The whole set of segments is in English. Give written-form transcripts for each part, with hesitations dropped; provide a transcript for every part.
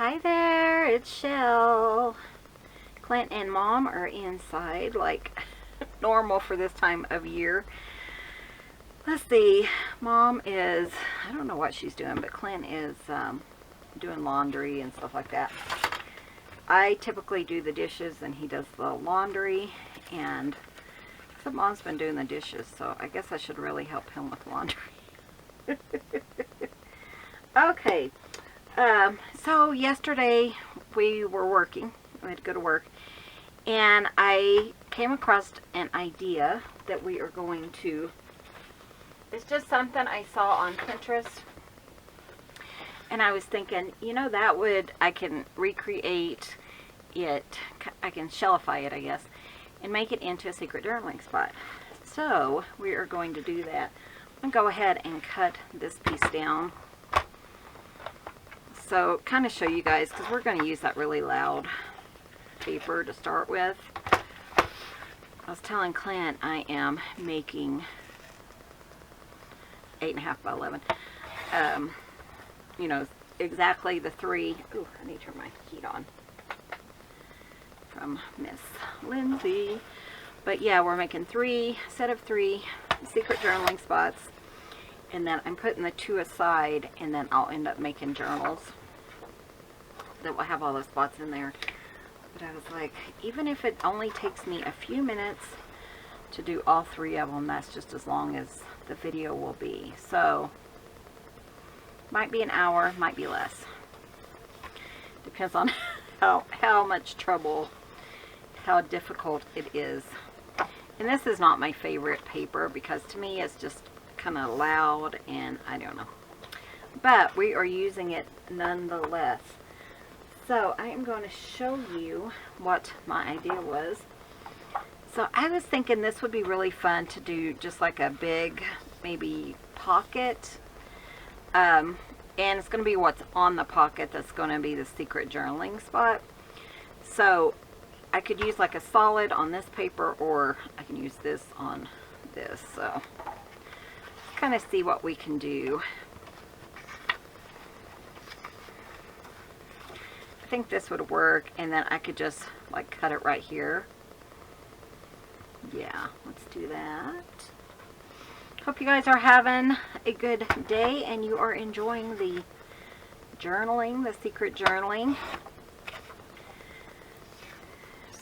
Hi there, it's Shell. Clint and Mom are inside like normal for this time of year. Let's see, Mom is, I don't know what she's doing, but Clint is doing laundry and stuff like that. I typically do the dishes and he does the laundry, and except Mom's been doing the dishes, so I guess I should really help him with laundry. Okay. So yesterday we were working, we had to go to work, and I came across an idea that we are going to, it's just something I saw on Pinterest, and I was thinking, you know, that would, I can recreate it, I can shellify it, I guess, and make it into a secret journaling spot. So we are going to do that. I'm going to go ahead and cut this piece down. So kind of show you guys, because we're going to use that really loud paper to start with. I was telling Clint I am making 8.5 by 11. You know, exactly the 3. Ooh, I need to turn my heat on. From Miss Lindsay. But yeah, we're making 3 set of 3 secret journaling spots. And then I'm putting the 2 aside, and then I'll end up making journals that will have all the spots in there. But I was like, even if it only takes me a few minutes to do all 3 of them, that's just as long as the video will be. So, might be an hour, might be less. Depends on how much trouble, how difficult it is. And this is not my favorite paper, because to me it's just kind of loud, and I don't know, but we are using it nonetheless. So I am going to show you what my idea was. So I was thinking this would be really fun to do, just like a big maybe pocket, and it's going to be what's on the pocket that's going to be the secret journaling spot. So I could use like a solid on this paper, or I can use this on this. So kind of see what we can do. I think this would work, and then I could just like cut it right here. Yeah, let's do that. Hope you guys are having a good day and you are enjoying the journaling, the secret journaling.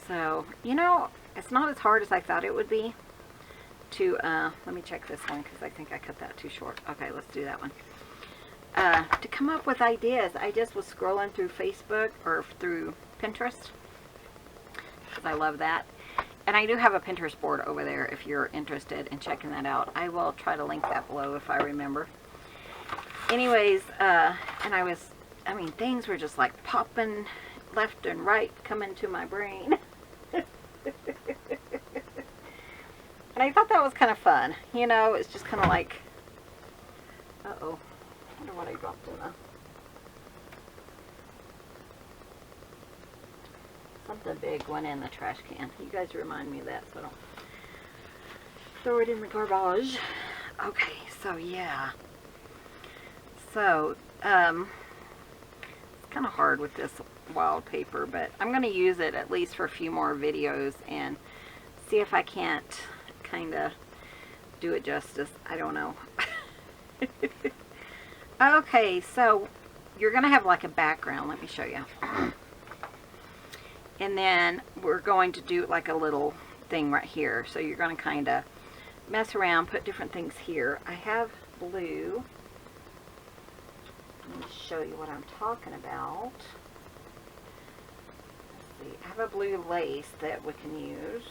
So, you know, it's not as hard as I thought it would be to, let me check this one, because I think I cut that too short. Okay, let's do that one. To come up with ideas, I just was scrolling through Facebook, or through Pinterest, because I love that. And I do have a Pinterest board over there if you're interested in checking that out. I will try to link that below if I remember. Anyways, and I mean, things were just like popping left and right, coming to my brain. And I thought that was kind of fun. You know, it's just kind of like, uh-oh, I wonder what I dropped in there. Something big went in the trash can. You guys remind me of that, so I don't throw it in the garbage. Okay, so yeah. So, it's kind of hard with this wild paper, but I'm going to use it at least for a few more videos and see if I can't kind of do it justice. I don't know. Okay, so you're going to have like a background. Let me show you. And then we're going to do like a little thing right here. So you're going to kind of mess around, put different things here. I have blue. Let me show you what I'm talking about. Let's see. I have a blue lace that we can use.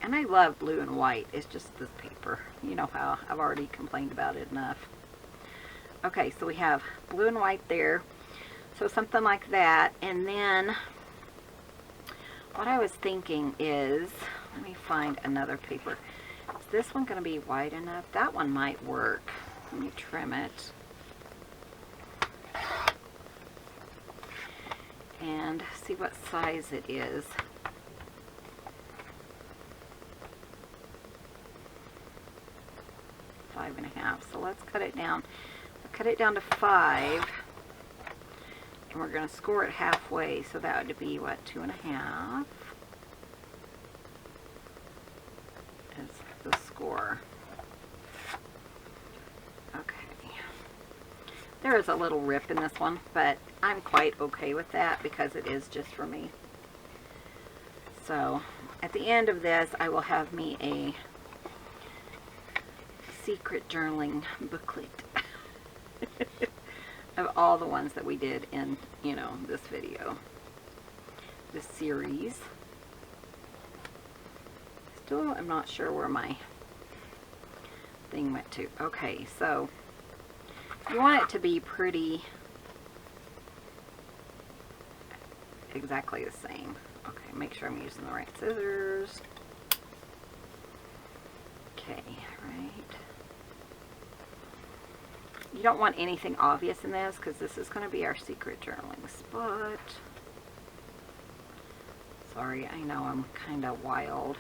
And I love blue and white. It's just this paper. You know how I've already complained about it enough. Okay, so we have blue and white there. So something like that. And then what I was thinking is, let me find another paper. Is this one going to be wide enough? That one might work. Let me trim it. And see what size it is. 5.5. So let's cut it down. Cut it down to 5. And we're going to score it halfway. So that would be, what, 2.5 is the score. Okay. There is a little rip in this one, but I'm quite okay with that because it is just for me. So at the end of this, I will have me a secret journaling booklet of all the ones that we did in, you know, this video, this series. Still, I'm not sure where my thing went to. Okay, so you want it to be pretty exactly the same. Okay, make sure I'm using the right scissors. Okay, right. You don't want anything obvious in this because this is going to be our secret journaling spot. Sorry, I know I'm kind of wild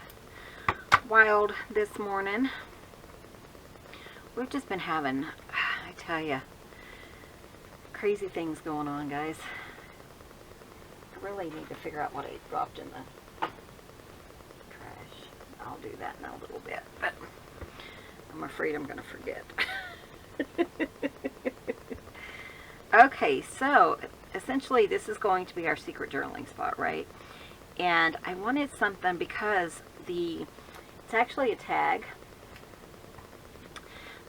this morning. We've just been having, I tell you, crazy things going on, guys. I really need to figure out what I dropped in the trash. I'll do that in a little bit, but I'm afraid I'm going to forget. Okay, so essentially this is going to be our secret journaling spot, right? And I wanted something because it's actually a tag.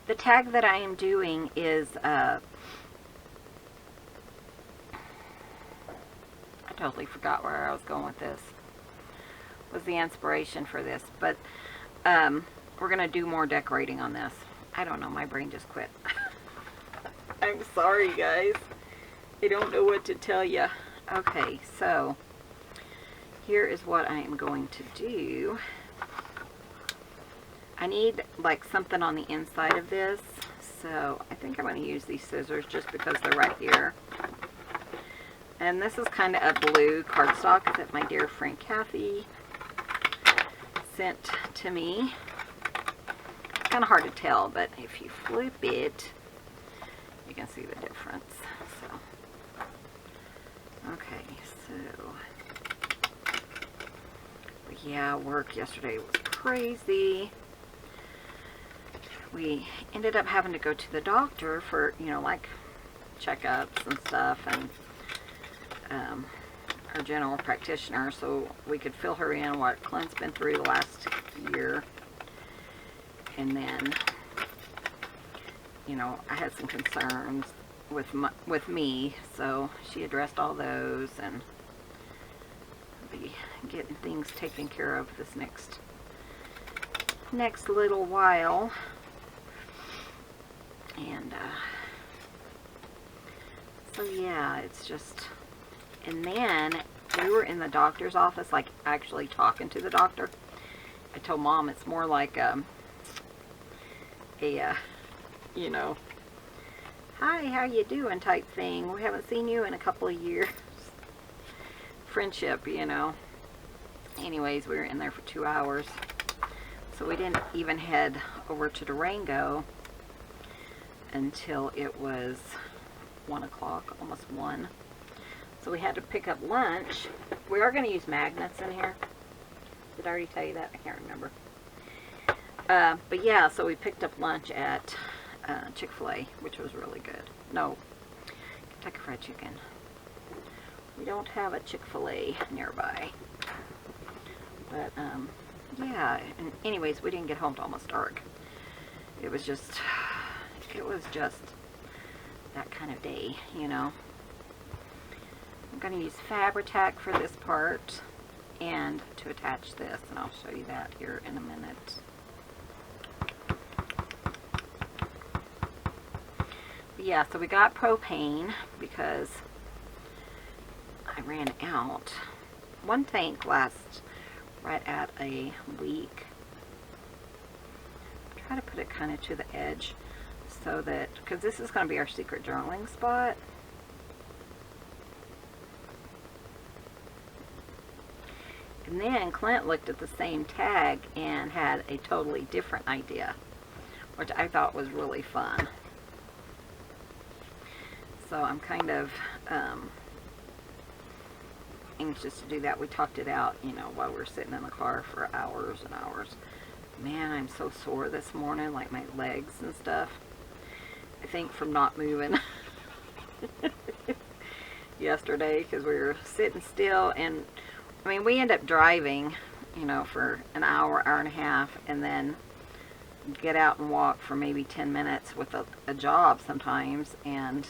The tag that I am doing is I totally forgot where I was going with this. Was the inspiration for this, but we're gonna do more decorating on this. I don't know, my brain just quit. I'm sorry, guys. I don't know what to tell you. Okay, so here is what I am going to do. I need like something on the inside of this, so I think I'm going to use these scissors just because they're right here. And this is kind of a blue cardstock that my dear friend Kathy sent to me. It's kind of hard to tell, but if you flip it, you can see the difference. So, okay, so, but yeah, work yesterday was crazy. We ended up having to go to the doctor for, you know, like checkups and stuff, and our general practitioner, so we could fill her in what Clint's been through the last year. And then, you know, I had some concerns with me, so she addressed all those, and I'll be getting things taken care of this next little while. And so yeah, it's just, and then we were in the doctor's office, like actually talking to the doctor. I told Mom it's more like you know, hi, how you doing type thing. We haven't seen you in a couple of years. Friendship, you know. Anyways, we were in there for 2 hours. So we didn't even head over to Durango until it was 1 o'clock, almost 1. So we had to pick up lunch. We are going to use magnets in here. Did I already tell you that? I can't remember. But yeah, so we picked up lunch at Chick-fil-A, which was really good. No, Kentucky Fried Chicken. We don't have a Chick-fil-A nearby. But, yeah, and anyways, we didn't get home till almost dark. It was just that kind of day, you know. I'm going to use Fabri Tac for this part and to attach this, and I'll show you that here in a minute. But yeah, so we got propane because I ran out. One tank lasts right at a week. Try to put it kind of to the edge so that, because this is going to be our secret journaling spot. And then Clint looked at the same tag and had a totally different idea. which I thought was really fun. So I'm kind of anxious to do that. We talked it out, you know, while we were sitting in the car for hours and hours. Man, I'm so sore this morning, like my legs and stuff. I think from not moving yesterday, because we were sitting still, and I mean, we end up driving, you know, for an hour, hour and a half, and then get out and walk for maybe 10 minutes with a job sometimes, and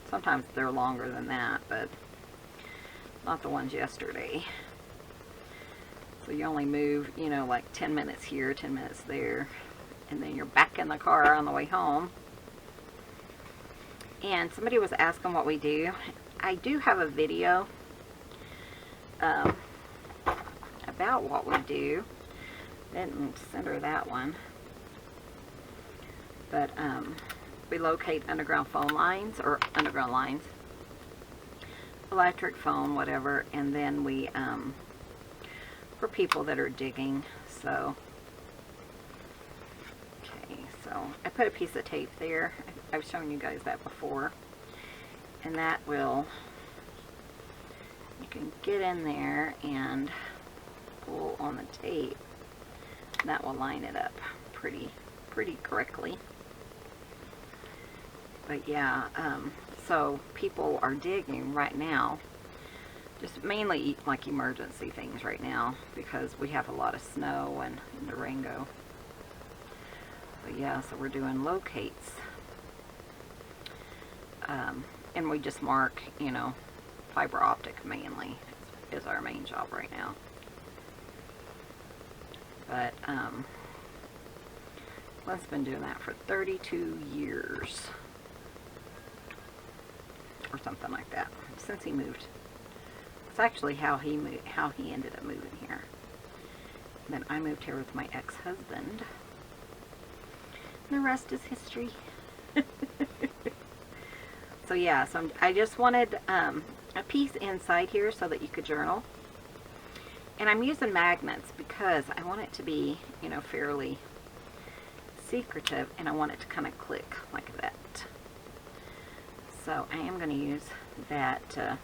sometimes they're longer than that, but not the ones yesterday. So you only move, you know, like 10 minutes here, 10 minutes there, and then you're back in the car on the way home. And somebody was asking what we do. I do have a video about what we do. Didn't send her that one. But we locate underground phone lines, or underground lines, electric, phone, whatever, and then we, for people that are digging. So, okay, so I put a piece of tape there. I've shown you guys that before, and that will, you can get in there and pull on the tape, and that will line it up pretty correctly. But yeah, so people are digging right now, just mainly like emergency things right now, because we have a lot of snow and Durango. But yeah, so we're doing locates. And we just mark, you know, fiber optic mainly is our main job right now. But Glenn's been doing that for 32 years. Or something like that, since he moved. It's actually how he ended up moving here. And then I moved here with my ex-husband. The rest is history. So yeah, so I just wanted a piece inside here so that you could journal. And I'm using magnets because I want it to be, you know, fairly secretive, and I want it to kind of click like that. So I am going to use that. I'm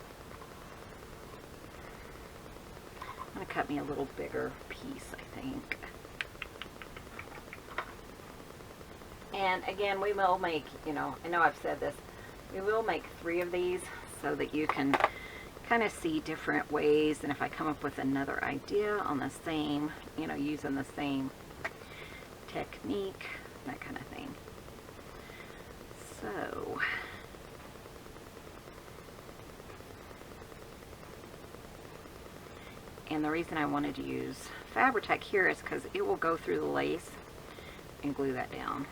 going to cut me a little bigger piece, I think. And again, we will make, you know, I know I've said this, we will make 3 of these so that you can kind of see different ways, and if I come up with another idea on the same, you know, using the same technique, that kind of thing. So, and the reason I wanted to use Fabri Tac here is because it will go through the lace and glue that down.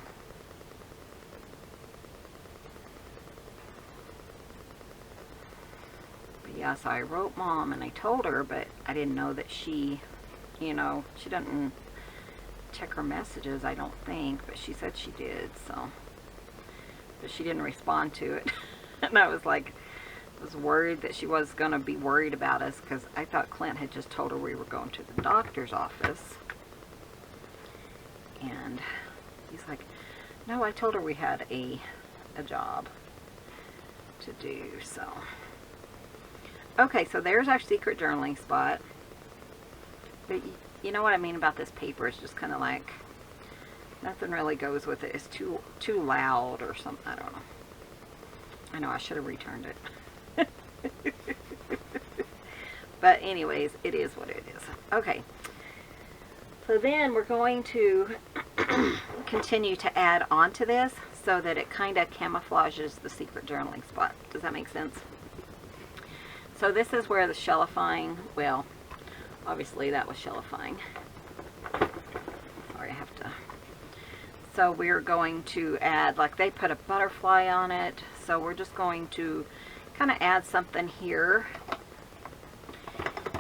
But yeah, so I wrote Mom and I told her, but I didn't know that she, you know, she doesn't check her messages, I don't think, but she said she did, so. But she didn't respond to it. And I was like, was worried that she was going to be worried about us, because I thought Clint had just told her we were going to the doctor's office. And he's like, no, I told her we had a job to do. So okay, so there's our secret journaling spot. But you know what I mean about this paper? It's just kind of like nothing really goes with it. It's too loud or something. I don't know. I know I should have returned it. But anyways, it is what it is. Okay, so then we're going to continue to add on to this so that it kind of camouflages the secret journaling spot. Does that make sense? So this is where the shellifying, well, obviously that was shellifying. Sorry, I have to. So we're going to add, like they put a butterfly on it, so we're just going to kind of add something here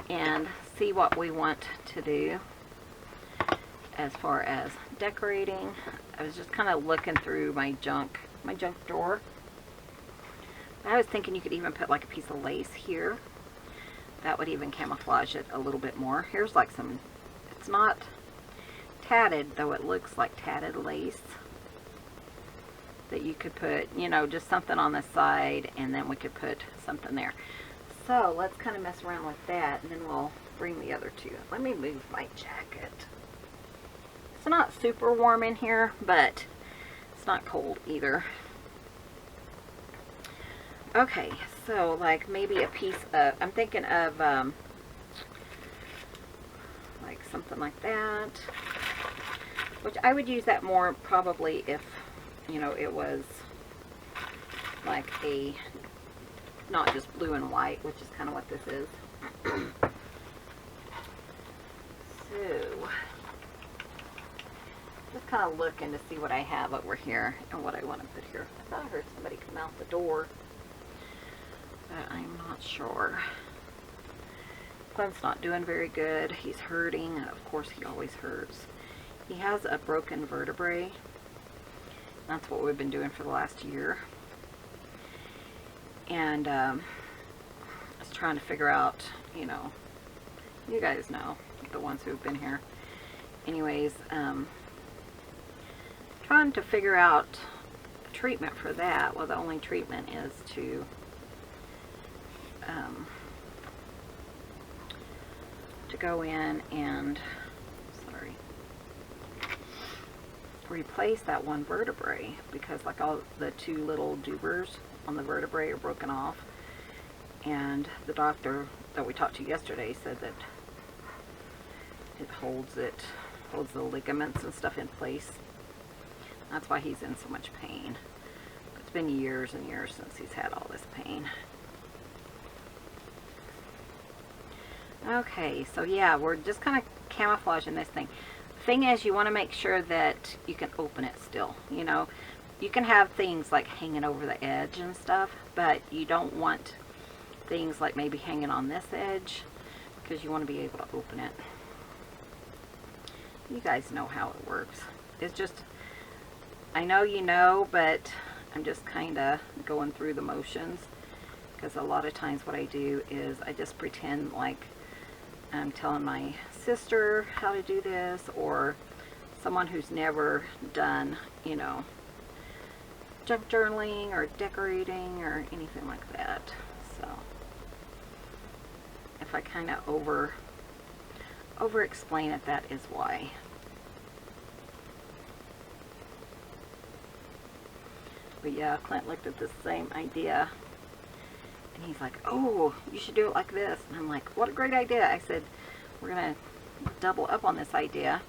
and see what we want to do as far as decorating. I was just kind of looking through my junk drawer. I was thinking you could even put like a piece of lace here. That would even camouflage it a little bit more. Here's like some, it's not tatted, though it looks like tatted lace, that you could put, you know, just something on the side, and then we could put something there. So let's kind of mess around with that, and then we'll bring the other two. Let me move my jacket. It's not super warm in here, but it's not cold either. Okay, so like maybe a piece of, I'm thinking of like something like that, which I would use that more probably if, you know, it was like a, not just blue and white, which is kind of what this is. So, just kind of looking to see what I have over here and what I want to put here. I thought I heard somebody come out the door, but I'm not sure. Clint's not doing very good. He's hurting. Of course, he always hurts. He has a broken vertebrae. That's what we've been doing for the last year. And I was trying to figure out, you know, you guys know, the ones who've been here. Anyways, trying to figure out a treatment for that. Well, the only treatment is to go in and, sorry, replace that one vertebrae, because like all the two little tubers on the vertebrae are broken off, and the doctor that we talked to yesterday said that it holds the ligaments and stuff in place. That's why he's in so much pain. It's been years and years since he's had all this pain. Okay, so yeah, we're just kind of camouflaging this thing. Thing is, you want to make sure that you can open it still. You know, you can have things like hanging over the edge and stuff, but you don't want things like maybe hanging on this edge, because you want to be able to open it. You guys know how it works. It's just, I know you know, but I'm just kind of going through the motions, because a lot of times what I do is I just pretend like I'm telling my sister how to do this, or someone who's never done, you know, junk journaling or decorating or anything like that. So if I kind of over explain it, that is why. But yeah, Clint looked at the same idea, and he's like, oh, you should do it like this. And I'm like, what a great idea. I said, we're going to double up on this idea,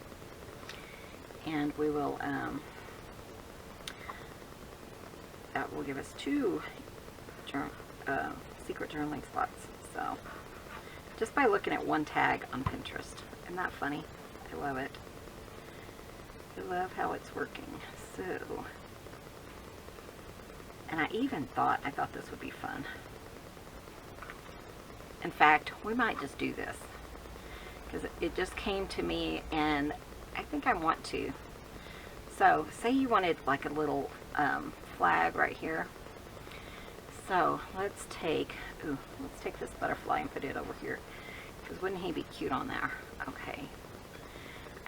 and we will, that will give us 2 secret journaling spots. So, just by looking at one tag on Pinterest. Isn't that funny? I love it. I love how it's working. So, and I thought this would be fun. In fact, we might just do this, because it just came to me, and I think I want to. So, say you wanted like a little flag right here. So, let's take this butterfly and put it over here, because wouldn't he be cute on there? Okay.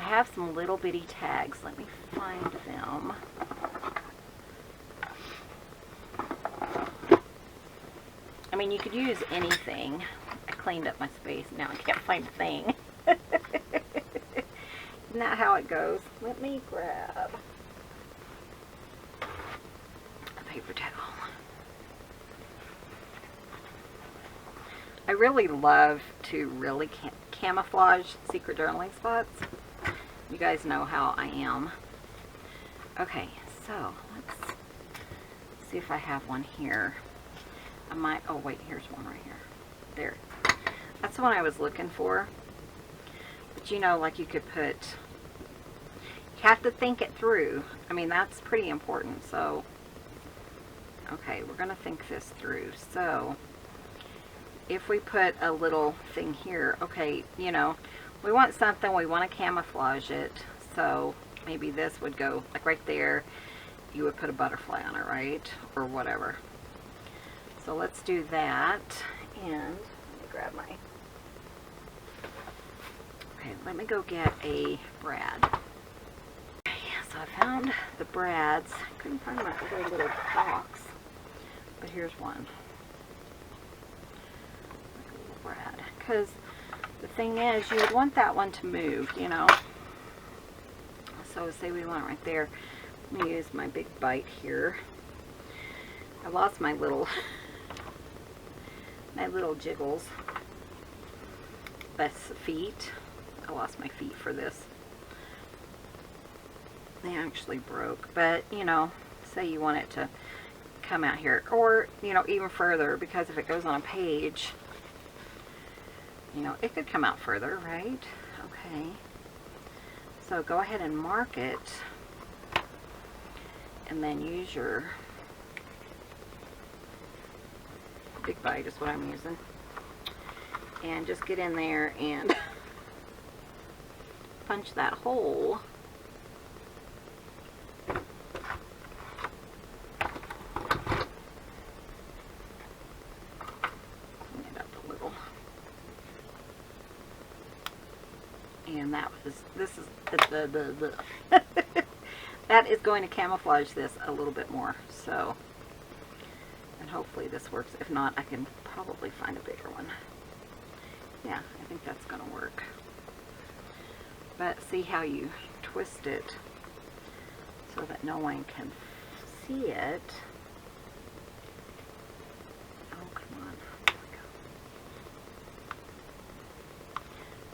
I have some little bitty tags. Let me find them. I mean, you could use anything. I cleaned up my space. Now I can't find a thing. Isn't that how it goes? Let me grab a paper towel. I really love to really camouflage secret journaling spots. You guys know how I am. Okay, so let's see if I have one here. I might, oh wait, here's one right here. There. That's the one I was looking for. But you know, like you could put, you have to think it through. I mean, that's pretty important. So, okay, we're going to think this through. So, if we put a little thing here, okay, you know, we want something, we want to camouflage it. So, maybe this would go, like right there, you would put a butterfly on it, right? Or whatever. So let's do that, and let me grab my, okay, let me go get a brad. I found the brads. I couldn't find my other little box, but here's one. Like a little brad. Because the thing is, you would want that one to move, you know. So say we want it right there. Let me use my big bite here. I lost my little jiggles. That's the feet. I lost my feet for this. They actually broke, but you know, say you want it to come out here, or you know, even further, because if it goes on a page, you know, it could come out further, right? Okay. So go ahead and mark it, and then use your big bite is what I'm using, and just get in there and punch that hole. Clean it up a little. And that was, this is the that is going to camouflage this a little bit more, so, and hopefully this works. If not, I can probably find a bigger one. Yeah, I think that's going to work. But see how you twist it so that no one can see it. Oh, come on. There we go.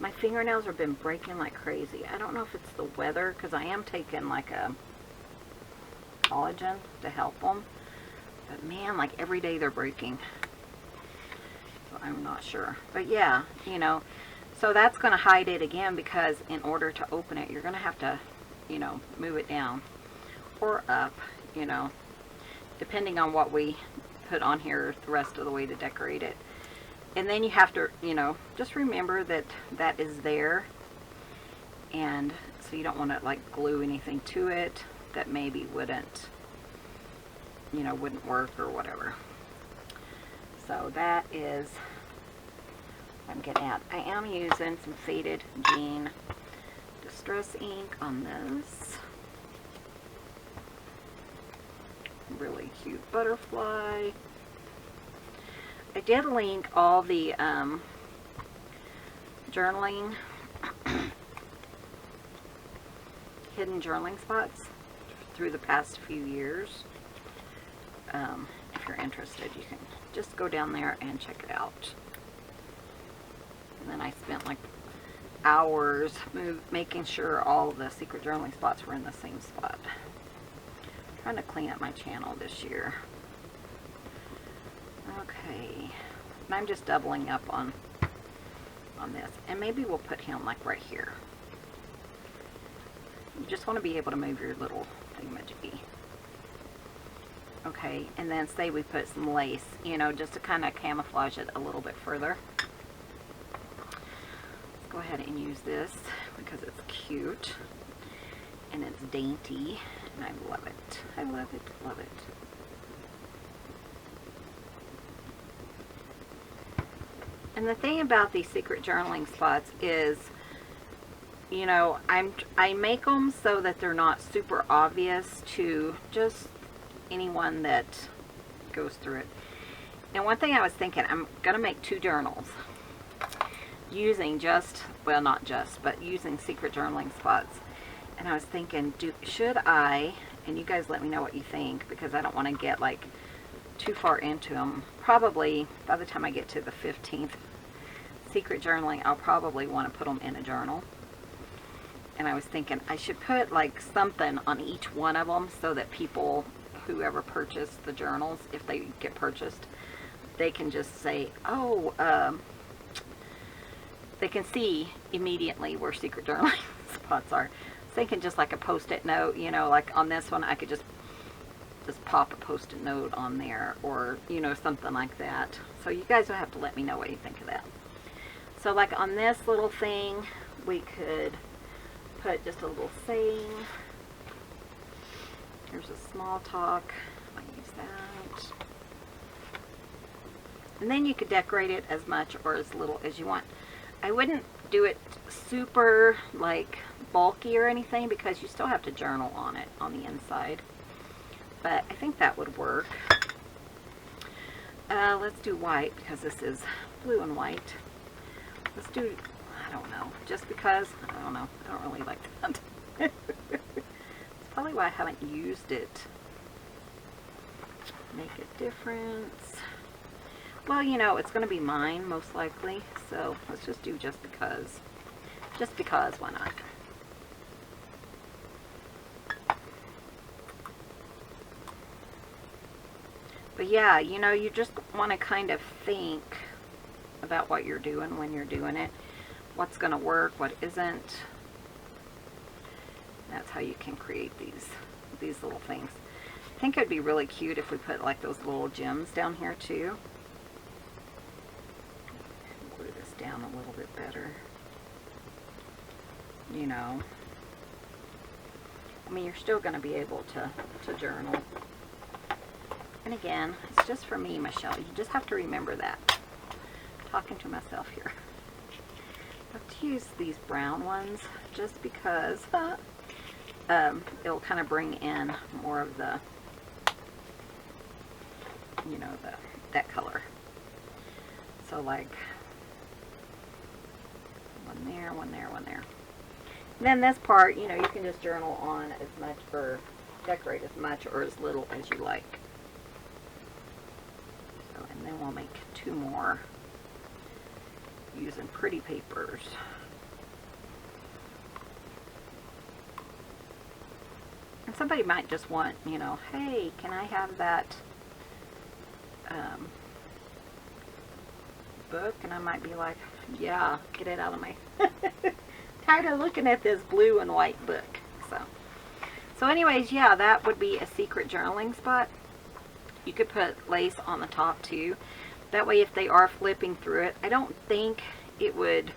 My fingernails have been breaking like crazy. I don't know if it's the weather, because I am taking like a collagen to help them. But man, like every day they're breaking. So I'm not sure. But yeah, you know, so that's going to hide it again, because in order to open it, you're going to have to, you know, move it down or up, you know, depending on what we put on here the rest of the way to decorate it. And then you have to, you know, just remember that that is there. And so you don't want to like glue anything to it that maybe wouldn't, you know, wouldn't work or whatever. So that is what I'm getting at. I am using some faded jean distress ink on this. Really cute butterfly. I did link all the journaling, hidden journaling spots through the past few years. If you're interested, you can just go down there and check it out. And then I spent like hours making sure all the secret journaling spots were in the same spot. I'm trying to clean up my channel this year. Okay, and I'm just doubling up on this, and maybe we'll put him like right here. You just want to be able to move your little thingamajiggy. Okay, and then say we put some lace, you know, just to kind of camouflage it a little bit further. Let's go ahead and use this because it's cute and it's dainty, and I love it. I love it, love it. And the thing about these secret journaling spots is, you know, I make them so that they're not super obvious to just anyone that goes through it. And one thing I was thinking, I'm going to make 2 journals using just, well, not just, but using secret journaling spots. And I was thinking, should I, and you guys let me know what you think, because I don't want to get like too far into them. Probably by the time I get to the 15th secret journaling, I'll probably want to put them in a journal. And I was thinking I should put like something on each one of them so that people, whoever purchased the journals, if they get purchased, they can just say, oh, they can see immediately where secret journaling spots are. Thinking just like a post-it note, you know, like on this one I could just pop a post-it note on there, or you know, something like that. So you guys will have to let me know what you think of that. So like on this little thing, we could put just a little saying. Here's a small talk. I use that. And then you could decorate it as much or as little as you want. I wouldn't do it super like bulky or anything because you still have to journal on it on the inside. But I think that would work. Let's do white because this is blue and white. Let's do, I don't know, just because, I don't know, I don't really like that. It's probably why I haven't used it. Make a difference. Well, you know, it's going to be mine most likely, so let's just do just because. Just because, why not? But yeah, you know, you just want to kind of think about what you're doing when you're doing it. What's going to work, what isn't. That's how you can create these little things. I think it'd be really cute if we put like those little gems down here too. Glue this down a little bit better. You know. I mean, you're still going to be able to journal. And again, it's just for me, Michelle. You just have to remember that. I'm talking to myself here. I have to use these brown ones just because it'll kind of bring in more of the, you know, that color. So like one there, one there, one there. And then this part, you know, you can just journal on as much or decorate as much or as little as you like. So, and then we'll make two more using pretty papers. And somebody might just want, you know, hey, can I have that book? And I might be like, yeah, get it out of my tired of looking at this blue and white book. So anyways, yeah, that would be a secret journaling spot. You could put lace on the top too. That way if they are flipping through it, I don't think it would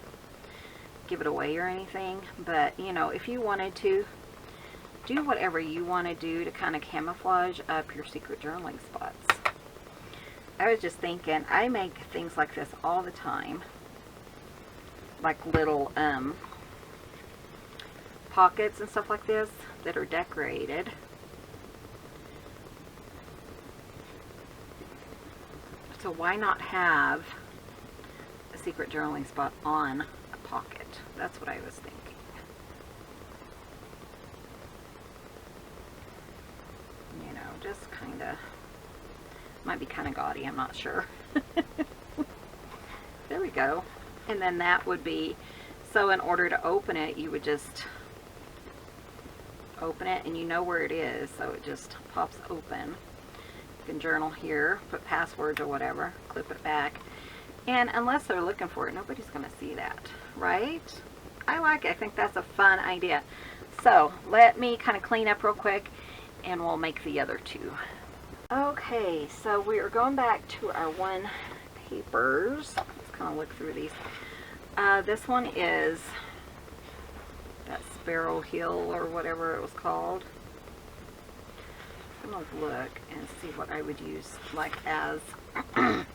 give it away or anything, but you know, if you wanted to, do whatever you want to do to kind of camouflage up your secret journaling spots. I was just thinking, I make things like this all the time. Like little pockets and stuff like this that are decorated. So why not have a secret journaling spot on a pocket? That's what I was thinking. You know, just kind of, might be kind of gaudy, I'm not sure. There we go. And then that would be, so in order to open it, you would just open it and you know where it is, so it just pops open. You can journal here, put passwords or whatever, clip it back, and unless they're looking for it, nobody's going to see that, right? I like it. I think that's a fun idea. So let me kind of clean up real quick and we'll make the other two. Okay, so we are going back to our one papers. Let's kind of look through these. This one is that Sparrow Hill or whatever it was called. I'm going to look and see what I would use like as the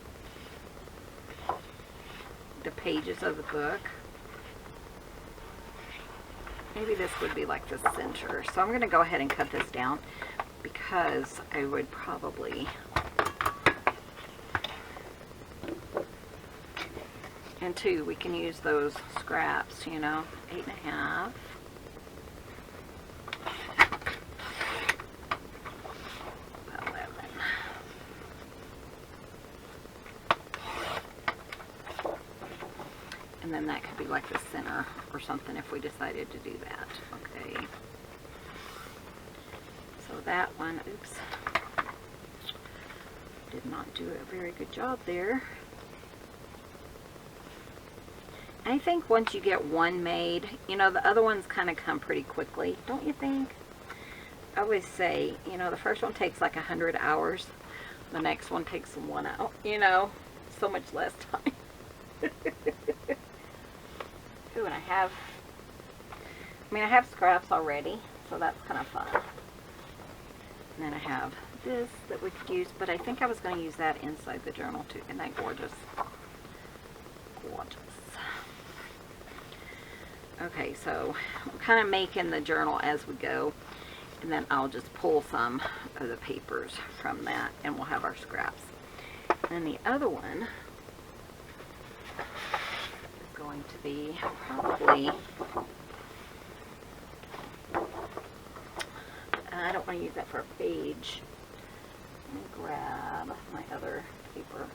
pages of the book. Maybe this would be like the center. So I'm going to go ahead and cut this down because I would probably, and two, we can use those scraps, you know, 8.5. And then that could be like the center or something if we decided to do that. Okay. So that one, oops, did not do a very good job there. I think once you get one made, you know, the other ones kind of come pretty quickly, don't you think? I always say, you know, the first one takes like 100 hours. The next one takes 1 hour, you know, so much less time. Ooh, and I have scraps already, so that's kind of fun. And then I have this that we could use, but I think I was going to use that inside the journal too. Isn't that gorgeous? Gorgeous. Okay, so I'm kind of making the journal as we go, and then I'll just pull some of the papers from that, and we'll have our scraps. And the other one is going to be probably, I don't want to use that for a page. Let me grab my other paper.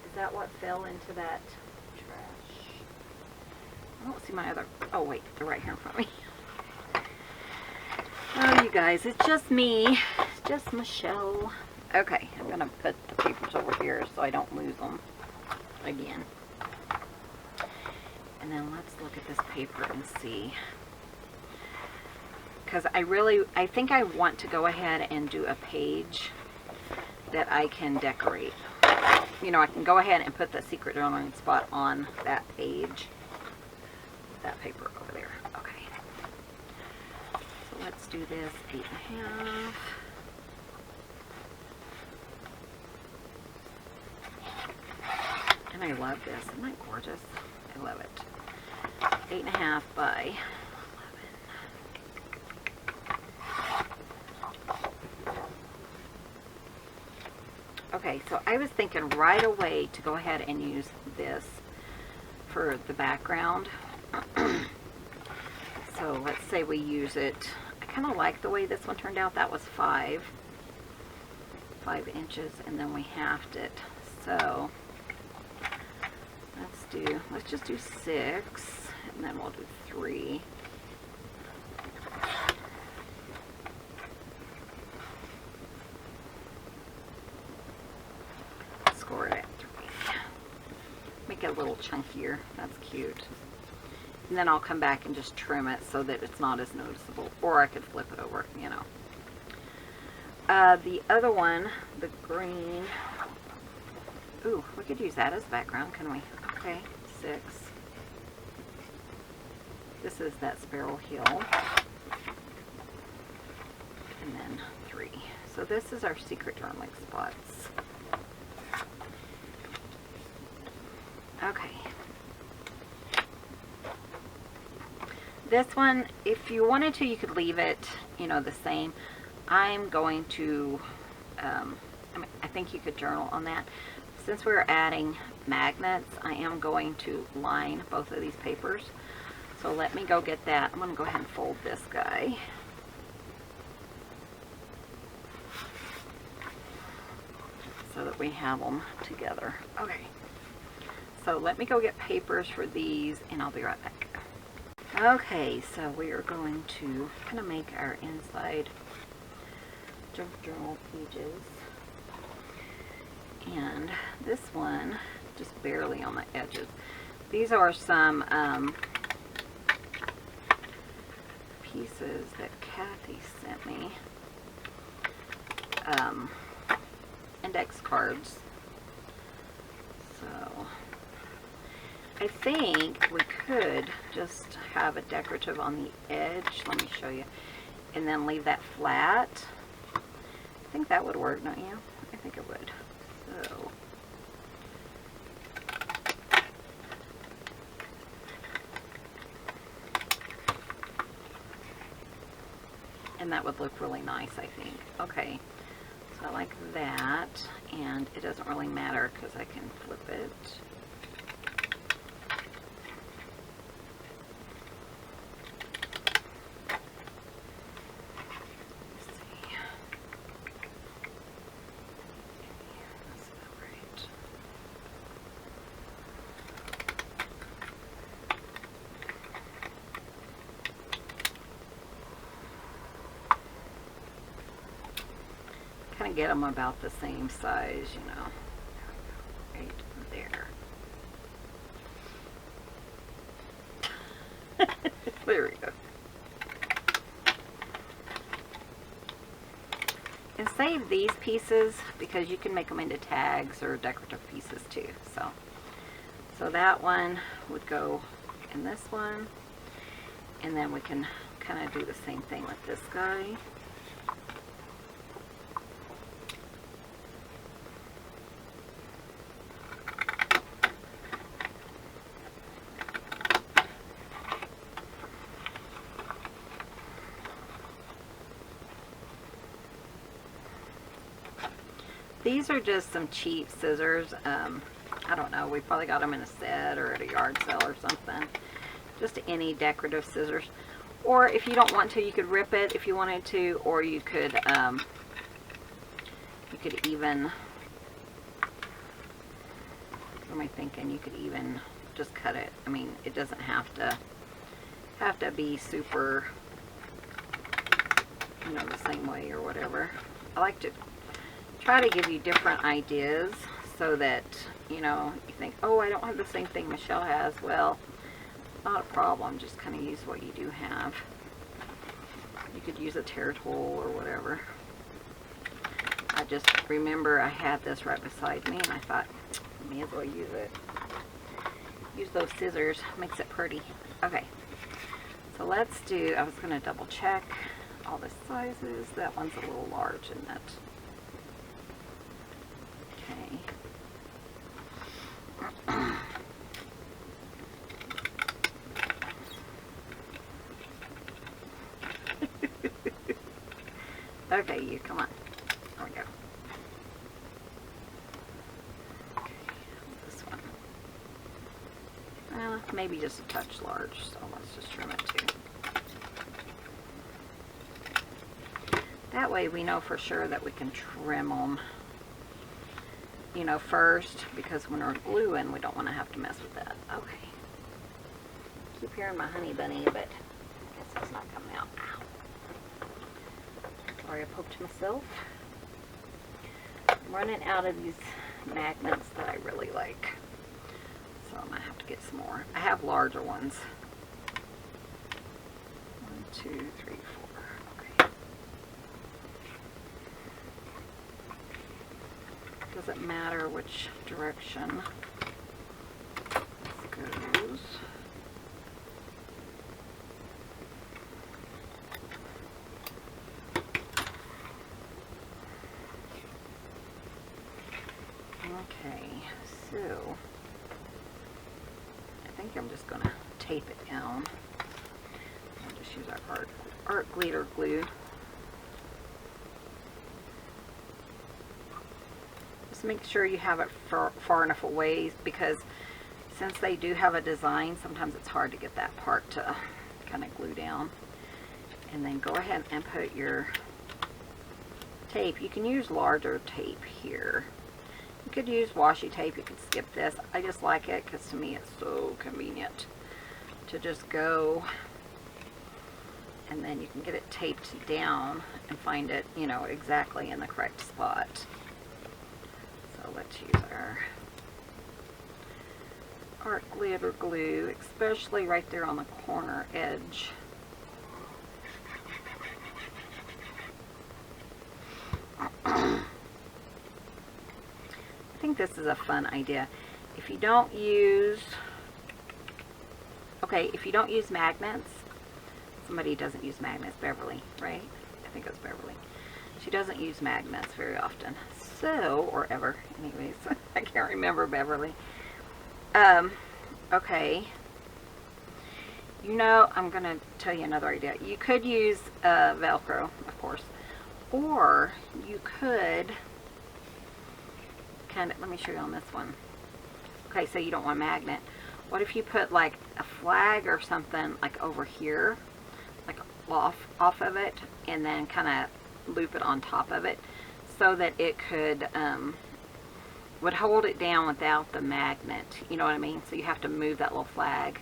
Is that what fell into that trash? I don't see my other, oh wait, they're right here in front of me. Oh, you guys, it's just me. It's just Michelle. Okay, I'm going to put the papers over here so I don't lose them again. And then let's look at this paper and see. Because I think I want to go ahead and do a page that I can decorate. You know, I can go ahead and put the secret journaling spot on that page. That paper over there. Okay. So let's do this 8.5. And I love this. Isn't that gorgeous? I love it. 8.5 by 11. Okay, so I was thinking right away to go ahead and use this for the background. So let's say we use it. I kind of like the way this one turned out. That was 5 inches, and then we halved it. So let's just do 6, and then we'll do 3. Score it at 3. Make it a little chunkier. That's cute. And then I'll come back and just trim it so that it's not as noticeable. Or I could flip it over, you know. The other one, the green. Ooh, we could use that as background, can we? Okay, 6. This is that Sparrow Hill. And then 3. So this is our secret journaling spots. Okay. This one, if you wanted to, you could leave it, you know, the same. I'm going to, I think you could journal on that. Since we're adding magnets, I am going to line both of these papers. So let me go get that. I'm going to go ahead and fold this guy. So that we have them together. Okay. So let me go get papers for these, and I'll be right back. Okay, so we are going to kind of make our inside junk journal pages. And this one, just barely on the edges. These are some pieces that Kathy sent me. Index cards. So I think we could just have a decorative on the edge. Let me show you. And then leave that flat. I think that would work, don't you? I think it would. So and that would look really nice, I think. Okay. So I like that, and it doesn't really matter because I can flip it. Kind of get them about the same size, you know, right there. There we go. And save these pieces because you can make them into tags or decorative pieces too. So that one would go in this one, and then we can kind of do the same thing with this guy. These are just some cheap scissors. I don't know, we probably got them in a set or at a yard sale or something. Just any decorative scissors. Or if you don't want to, you could rip it if you wanted to, or you could even, what am I thinking? You could even just cut it. I mean, it doesn't have to be super, you know, the same way or whatever. I like to try to give you different ideas so that, you know, you think, oh, I don't have the same thing Michelle has. Well, not a problem. Just kind of use what you do have. You could use a tear tool or whatever. I just remember I had this right beside me and I thought, may as well use it. Use those scissors. Makes it pretty. Okay. So let's do, I was going to double check all the sizes. That one's a little large, isn't it? Okay, you come on. There we go. Okay, this one. Maybe just a touch large, so let's just trim it too. That way we know for sure that we can trim them, you know, first, because when we're gluing, we don't want to have to mess with that. Okay. Keep hearing my honey bunny, but I guess it's not coming out. Ow. Sorry, I poked myself. I'm running out of these magnets that I really like, so I'm gonna have to get some more. I have larger ones. 1, 2, 3, 4. Okay. Doesn't matter which direction this goes. Okay, so I think I'm just going to tape it down. I'll just use our art glitter glue. Just make sure you have it far enough away, because since they do have a design, sometimes it's hard to get that part to kind of glue down. And then go ahead and put your tape. You can use larger tape here. You could use washi tape, you could skip this. I just like it because to me it's so convenient to just go, and then you can get it taped down and find it, you know, exactly in the correct spot. So let's use our art glitter glue, especially right there on the corner edge. I think this is a fun idea. If you don't use, okay, if you don't use magnets, somebody doesn't use magnets, Beverly, right? I think it was Beverly. She doesn't use magnets very often. So, or ever, anyways, I can't remember Beverly. Okay. You know, I'm going to tell you another idea. You could use Velcro, of course, or you could kind of, let me show you on this one. Okay, so you don't want a magnet. What if you put like a flag or something like over here, like off of it, and then kind of loop it on top of it so that it could would hold it down without the magnet, you know what I mean? So you have to move that little flag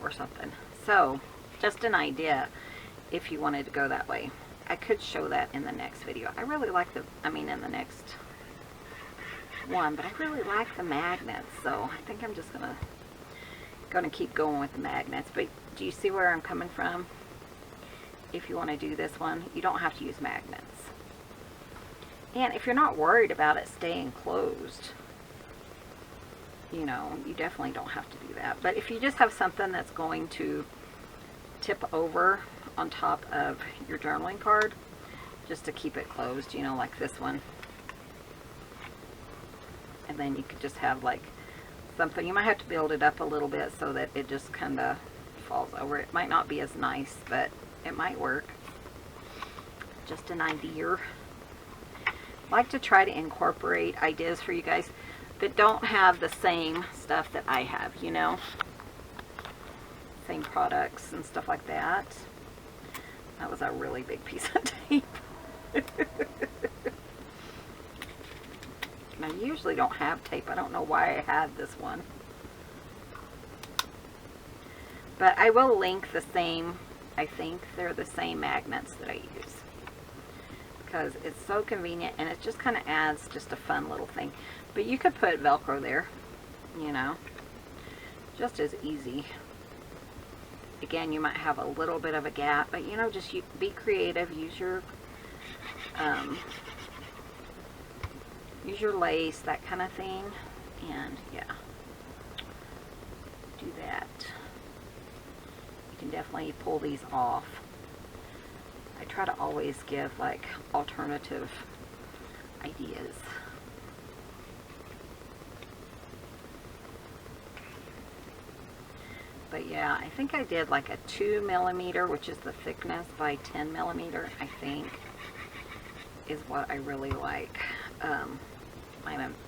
or something. So just an idea if you wanted to go that way. I could show that in the next video. I really like the, I mean in the next one, but I really like the magnets, so I think I'm just gonna keep going with the magnets. But do you see where I'm coming from? If you want to do this one, you don't have to use magnets. And if you're not worried about it staying closed, you know, you definitely don't have to do that. But if you just have something that's going to tip over on top of your journaling card, just to keep it closed, you know, like this one. And then you could just have like something, you might have to build it up a little bit so that it just kind of falls over. It might not be as nice, but it might work. Just an idea. like to try to incorporate ideas for you guys that don't have the same stuff that I have, you know, same products and stuff like that. That was a really big piece of tape. And I usually don't have tape. I don't know why I had this one. But I will link the same, I think they're the same magnets that I use. Because it's so convenient and it just kind of adds just a fun little thing. But you could put Velcro there, you know, just as easy. Again, you might have a little bit of a gap, but you know, just be creative. Use your lace, that kind of thing, and yeah, do that. You can definitely pull these off. I try to always give like alternative ideas. But yeah, I think I did like a 2 millimeter, which is the thickness, by 10 millimeter, I think, is what I really like.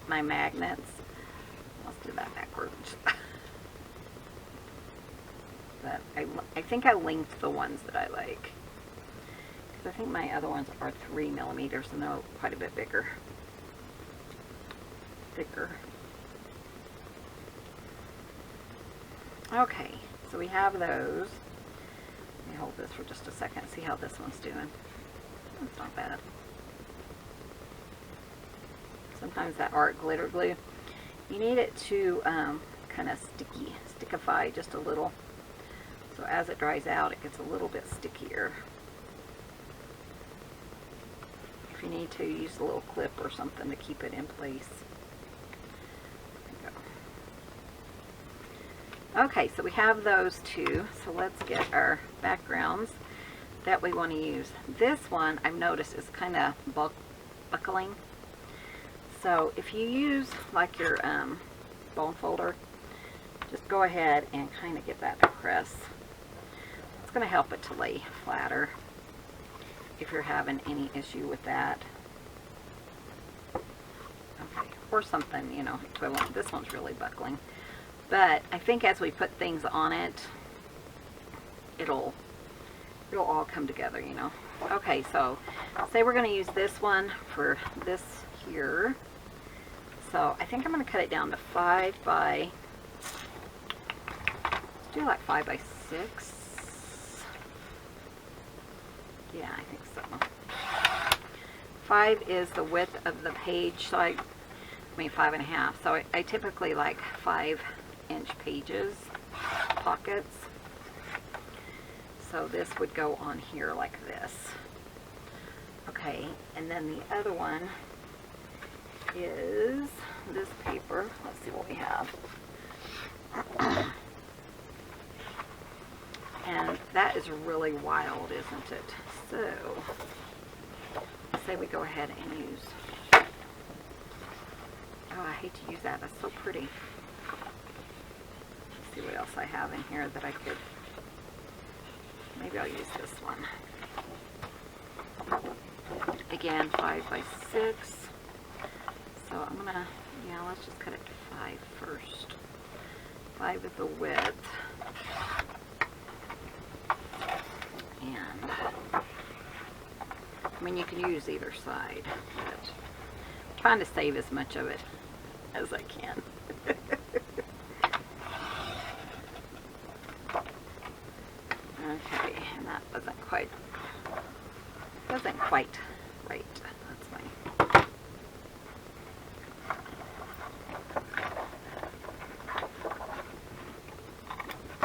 My magnets. Let's do that backwards. But I think I linked the ones that I like. Because I think my other ones are 3 millimeters, and they're quite a bit bigger. Thicker. Okay, so we have those. Let me hold this for just a second, see how this one's doing. It's not bad. Sometimes that art glitter glue, you need it to kind of stickify just a little. So as it dries out, it gets a little bit stickier. If you need to, use a little clip or something to keep it in place. Okay, so we have those two. So let's get our backgrounds that we want to use. This one I've noticed is kind of buckling. So if you use like your bone folder, just go ahead and kind of get that to press. It's going to help it to lay flatter if you're having any issue with that. Okay, or something, you know, equivalent. This one's really buckling. But I think as we put things on it, it'll all come together, you know. Okay, so say we're going to use this one for this here. So I think I'm going to cut it down to 5 by, let's do like 5 by 6. Yeah, I think so. 5 is the width of the page, so I mean 5.5. So I typically like 5-inch pages, pockets. So this would go on here like this. Okay, and then the other one is this paper. Let's see what we have. And that is really wild, isn't it? So, say we go ahead and use, oh, I hate to use that. That's so pretty. Let's see what else I have in here that I could, maybe I'll use this one. Again, 5 by 6. So I'm gonna, yeah, let's just cut it to 5 first. 5 is the width. And, I mean, you can use either side, but I'm trying to save as much of it as I can. Okay, and that wasn't quite right. That's fine.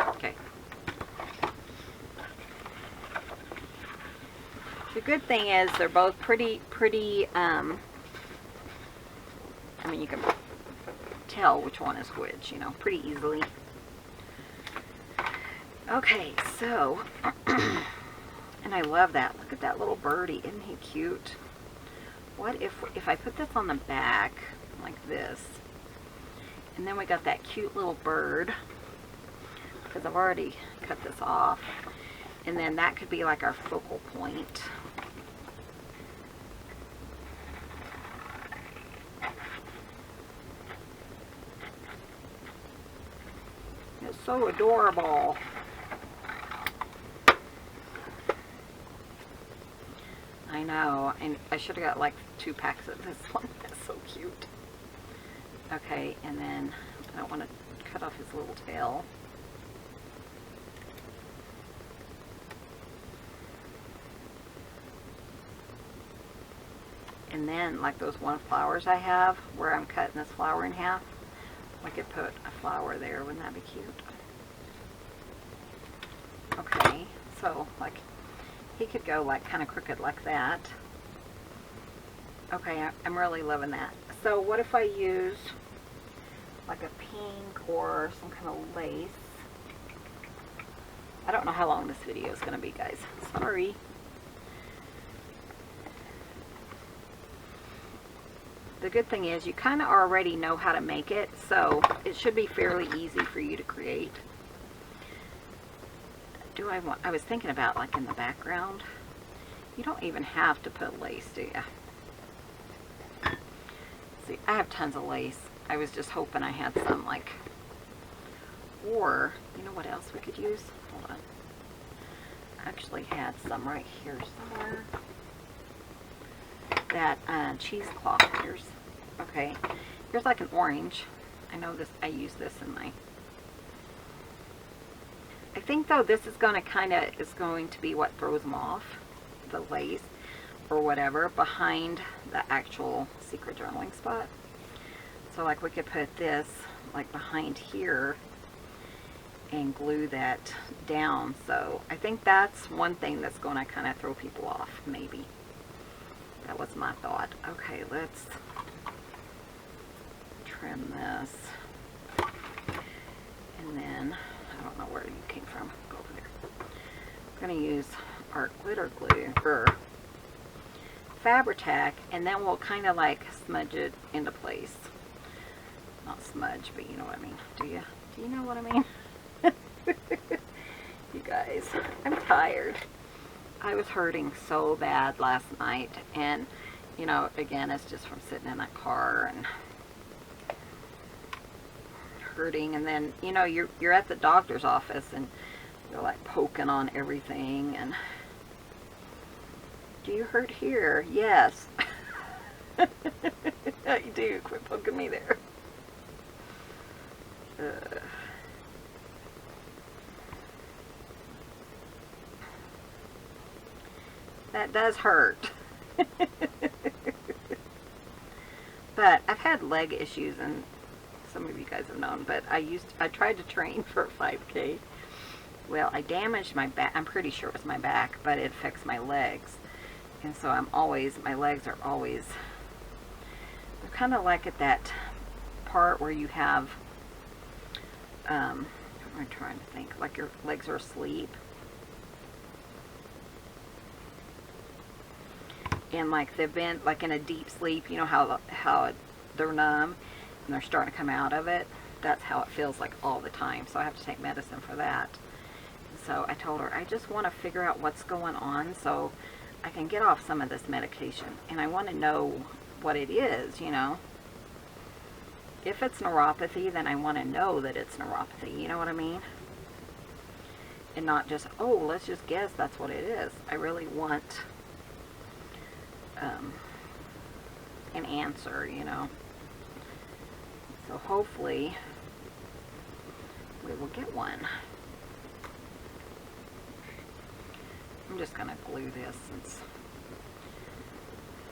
Okay. The good thing is they're both pretty, I mean, you can tell which one is which, you know, pretty easily. Okay, so, and I love that. Look at that little birdie. Isn't he cute? What if I put this on the back like this, and then we got that cute little bird, because I've already cut this off, and then that could be like our focal point. so adorable. I know, and I should have got like 2 packs of this one. That's so cute. Okay, and then I don't want to cut off his little tail. And then, like those one flowers I have, where I'm cutting this flower in half, I could put a flower there. Wouldn't that be cute? Okay, so like he could go like kind of crooked like that. Okay, I'm really loving that. So what if I use like a pink or some kind of lace? I don't know how long this video is going to be, guys. Sorry. The good thing is you kind of already know how to make it, so it should be fairly easy for you to create. I was thinking about like in the background, you don't even have to put lace, do you? See, I have tons of lace. I was just hoping I had some, like, or, you know what else we could use? Hold on. I actually had some right here somewhere. That cheesecloth. Okay, here's like an orange. I know this, I use this in my, I think though this is going to be what throws them off, the lace or whatever behind the actual secret journaling spot. So like we could put this like behind here and glue that down. So I think that's one thing that's going to kind of throw people off, maybe. That was my thought. Okay, let's trim this. And then, I don't know where you came from. Go over there. I'm going to use our glitter glue, or Fabri Tac, and then we'll kind of like smudge it into place. Not smudge, but you know what I mean. Do you? Do you know what I mean? You guys, I'm tired. I was hurting so bad last night, and you know, again, it's just from sitting in that car and hurting, and then you know you're at the doctor's office and they're like poking on everything, and do you hurt here? Yes. You do. Quit poking me there. That does hurt. But I've had leg issues, and some of you guys have known, but I tried to train for a 5K. Well, I damaged my back. I'm pretty sure it was my back, but it affects my legs. And so my legs are always, they're kind of like at that part where you have, I'm trying to think, like your legs are asleep. And like they've been like in a deep sleep, you know how they're numb and they're starting to come out of it. That's how it feels like all the time. So I have to take medicine for that. So I told her I just want to figure out what's going on so I can get off some of this medication, and I want to know what it is, you know. If it's neuropathy, then I want to know that it's neuropathy, you know what I mean? And not just, oh, let's just guess that's what it is. I really want an answer, you know. So hopefully we will get one. I'm just going to glue this since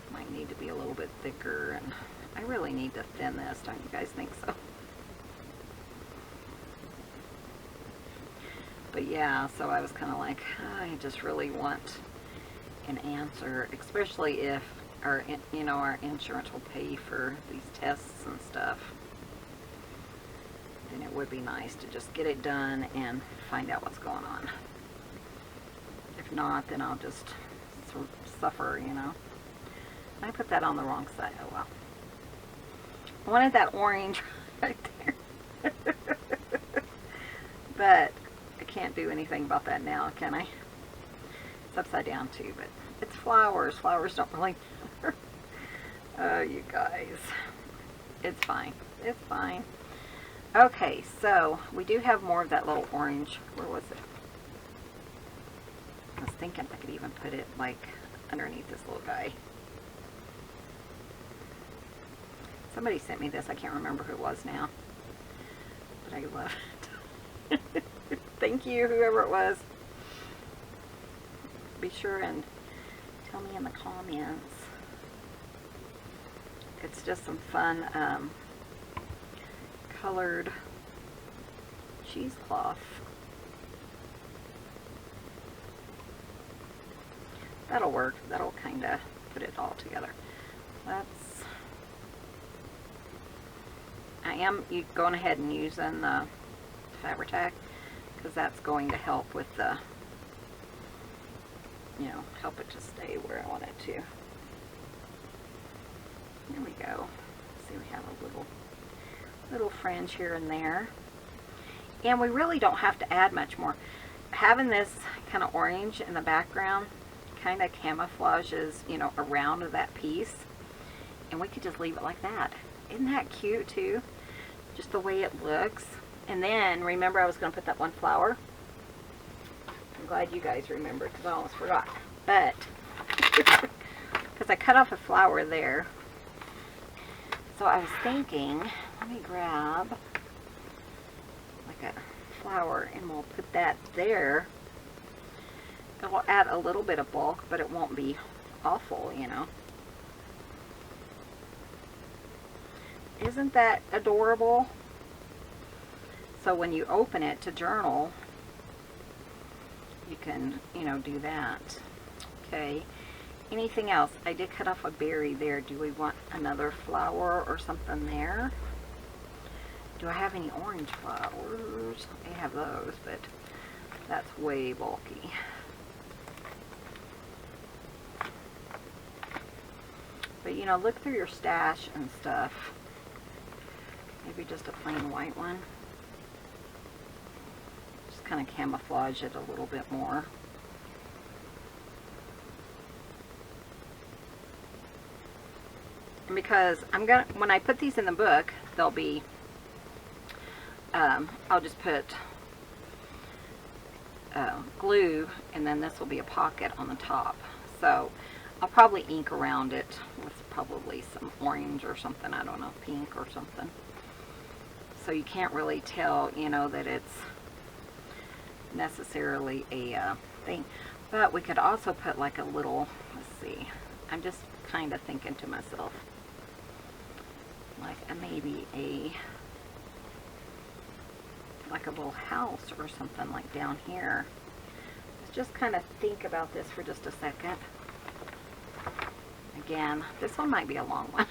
it might need to be a little bit thicker, and I really need to thin this, don't you guys think so? But yeah, so I was kind of like, I just really want an answer, especially if our insurance will pay for these tests and stuff. Then it would be nice to just get it done and find out what's going on. If not, then I'll just suffer, you know. I put that on the wrong side. Oh well. I wanted that orange right there. But I can't do anything about that now, can I? It's upside down too, but it's flowers. Flowers don't really matter. Oh, you guys. It's fine. It's fine. Okay, so we do have more of that little orange. Where was it? I was thinking I could even put it like underneath this little guy. Somebody sent me this. I can't remember who it was now. But I love it. Thank you, whoever it was. Be sure and tell me in the comments. It's just some fun colored cheesecloth. That'll work. That'll kind of put it all together. I am going ahead and using the Fabri Tac because that's going to help with the, you know, help it to stay where I want it to. There we go. See, we have a little fringe here and there. And we really don't have to add much more. Having this kind of orange in the background kind of camouflages, you know, around that piece. And we could just leave it like that. Isn't that cute too? Just the way it looks. And then, remember I was going to put that one flower? I'm glad you guys remembered because I almost forgot. But, because I cut off a flower there. So I was thinking, let me grab like a flower and we'll put that there. It will add a little bit of bulk, but it won't be awful, you know. Isn't that adorable? So when you open it to journal, you can, you know, do that. Okay. Anything else? I did cut off a berry there. Do we want another flower or something there? Do I have any orange flowers? I have those, but that's way bulky. But you know, look through your stash and stuff. Maybe just a plain white one. Just kind of camouflage it a little bit more. And because I'm gonna, when I put these in the book, they'll be, I'll just put glue, and then this will be a pocket on the top. So I'll probably ink around it with probably some orange or something, I don't know, pink or something. So you can't really tell, you know, that it's necessarily a thing. But we could also put like a little, let's see, I'm just kind of thinking to myself, like maybe like a little house or something like down here. Let's just kind of think about this for just a second. Again, this one might be a long one.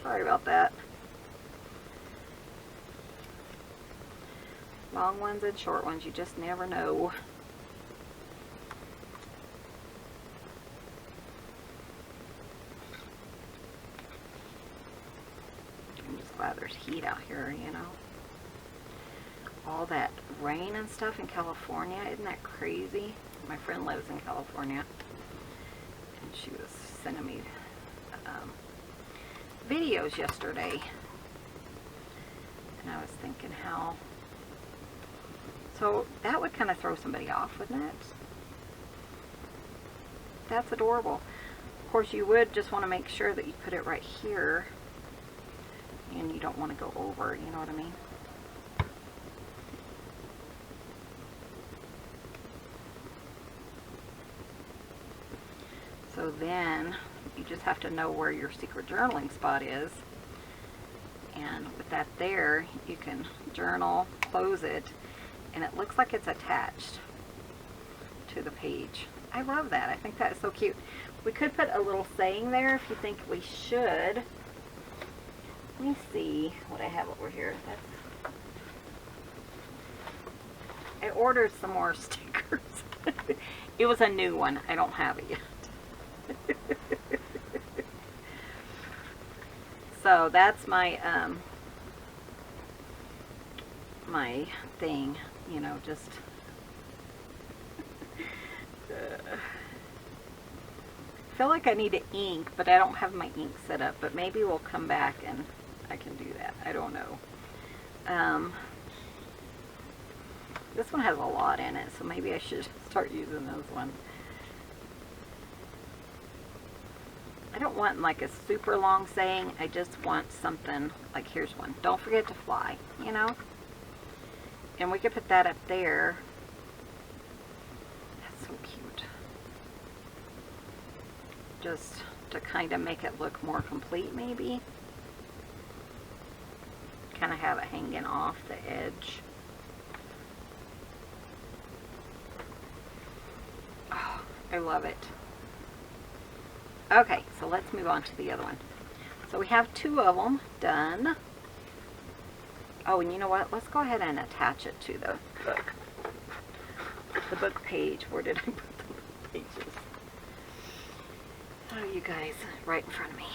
Sorry about that. Long ones and short ones, you just never know. I'm just glad there's heat out here, you know. All that rain and stuff in California, isn't that crazy? My friend lives in California, and she was sending me videos yesterday, and I was thinking how, so that would kind of throw somebody off, wouldn't it? That's adorable. Of course, you would just want to make sure that you put it right here, and you don't want to go over, you know what I mean? So then you just have to know where your secret journaling spot is. And with that there, you can journal, close it, and it looks like it's attached to the page. I love that. I think that is so cute. We could put a little saying there if you think we should. Let me see what I have over here. I ordered some more stickers. It was a new one. I don't have it yet. So that's my my thing, you know, just feel like I need to ink, but I don't have my ink set up, but maybe we'll come back and I can do that. I don't know. This one has a lot in it, so maybe I should start using this one. I don't want like a super long saying. I just want something like, here's one. Don't forget to fly, you know? And we could put that up there. That's so cute. Just to kind of make it look more complete, maybe. Kind of have it hanging off the edge. Oh, I love it. Okay, so let's move on to the other one. So we have 2 of them done. Oh, and you know what? Let's go ahead and attach it to the book. The book page. Where did I put the book pages? Oh, you guys, right in front of me.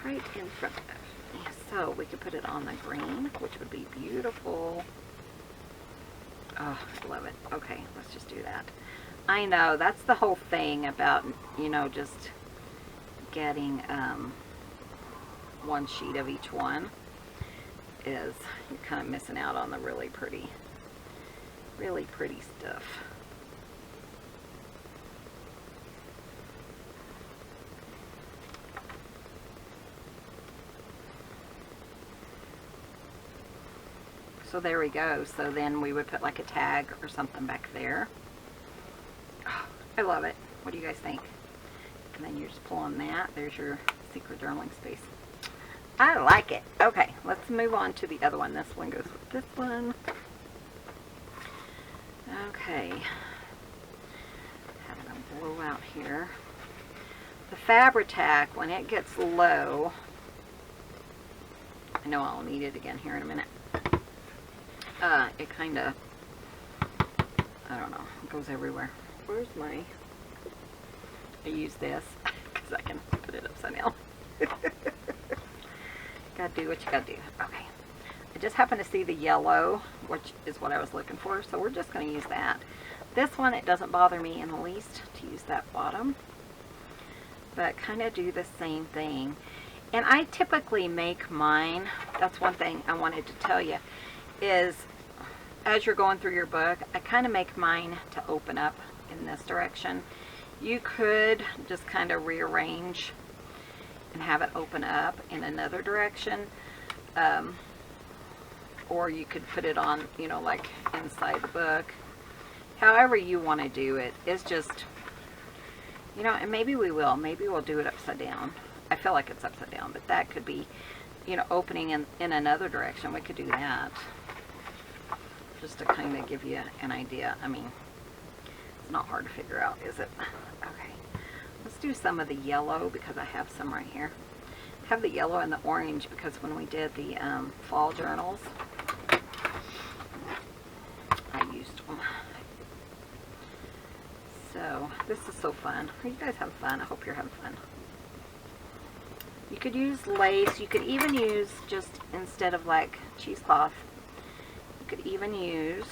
Right in front of me. So we could put it on the green, which would be beautiful. Oh, I love it. Okay, let's just do that. I know, that's the whole thing about, you know, just getting one sheet of each one, is you're kind of missing out on the really pretty stuff. So there we go. So then we would put like a tag or something back there. Oh, I love it. What do you guys think? And then you just pull on that. There's your secret journaling space. I like it. Okay, let's move on to the other one. This one goes with this one. Okay. Having a blowout here. The Fabri Tac, when it gets low, I know I'll need it again here in a minute. It kind of, I don't know, it goes everywhere. Where's my, I use this because I can put it upside down. Gotta do what you gotta do. Okay. I just happened to see the yellow, which is what I was looking for, so we're just gonna use that. This one, it doesn't bother me in the least to use that bottom, but kind of do the same thing. And I typically make mine, that's one thing I wanted to tell you, is as you're going through your book, I kind of make mine to open up in this direction. You could just kind of rearrange and have it open up in another direction, or you could put it on, you know, like inside the book. However you want to do it. It's just, you know, and maybe we will. Maybe we'll do it upside down. I feel like it's upside down, but that could be, you know, opening in another direction. We could do that. Just to kind of give you an idea. I mean, it's not hard to figure out, is it? Okay. Let's do some of the yellow because I have some right here. I have the yellow and the orange because when we did the fall journals, I used them. So, this is so fun. Are you guys having fun? I hope you're having fun. You could use lace. You could even use just, instead of like cheesecloth, you could even use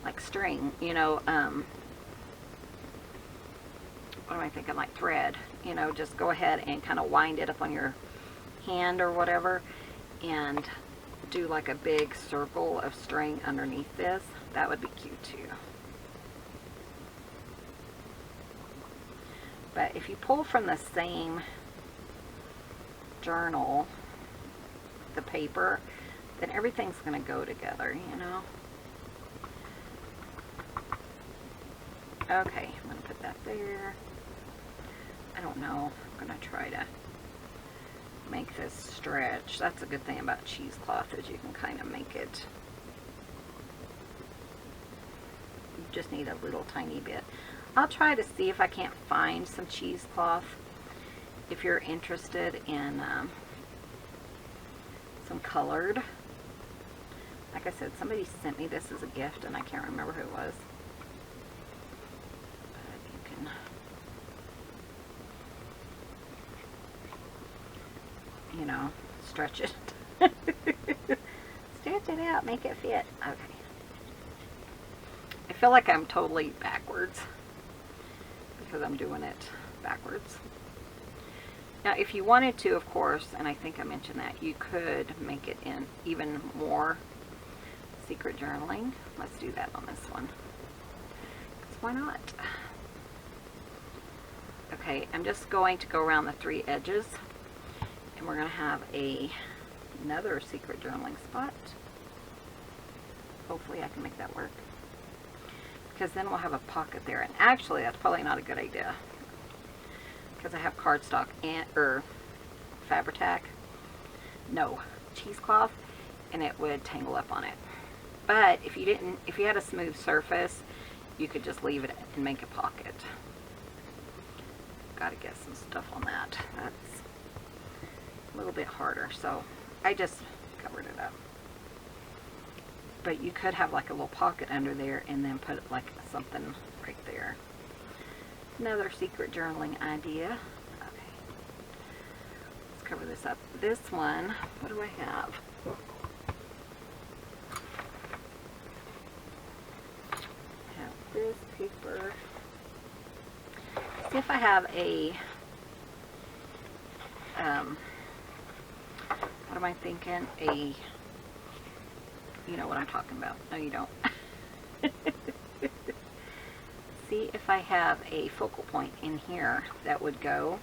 like string, you know, what am I thinking, like thread, you know, just go ahead and kind of wind it up on your hand or whatever and do like a big circle of string underneath this. That would be cute too. But if you pull from the same journal, the paper, then everything's going to go together, you know. Okay, I'm going to put that there. I don't know. I'm going to try to make this stretch. That's a good thing about cheesecloth, is you can kind of make it. You just need a little tiny bit. I'll try to see if I can't find some cheesecloth. If you're interested in some colored. Like I said, somebody sent me this as a gift and I can't remember who it was. But you can, you know, stretch it. Stretch it out, make it fit. Okay. I feel like I'm totally backwards because I'm doing it backwards. Now, if you wanted to, of course, and I think I mentioned that, you could make it in even more secret journaling. Let's do that on this one. 'Cause why not? Okay, I'm just going to go around the 3 edges, and we're going to have another secret journaling spot. Hopefully I can make that work, because then we'll have a pocket there. And actually, that's probably not a good idea, because I have cardstock or Fabri Tac, no, cheesecloth, and it would tangle up on it. But if you had a smooth surface, you could just leave it and make a pocket. Got to get some stuff on that. That's a little bit harder, so I just covered it up. But you could have like a little pocket under there and then put like something right there. Another secret journaling idea. Okay, let's cover this up. This one, what do I have? I have this paper. See if I have a, what am I thinking? You know what I'm talking about. No, you don't. See if I have a focal point in here that would go.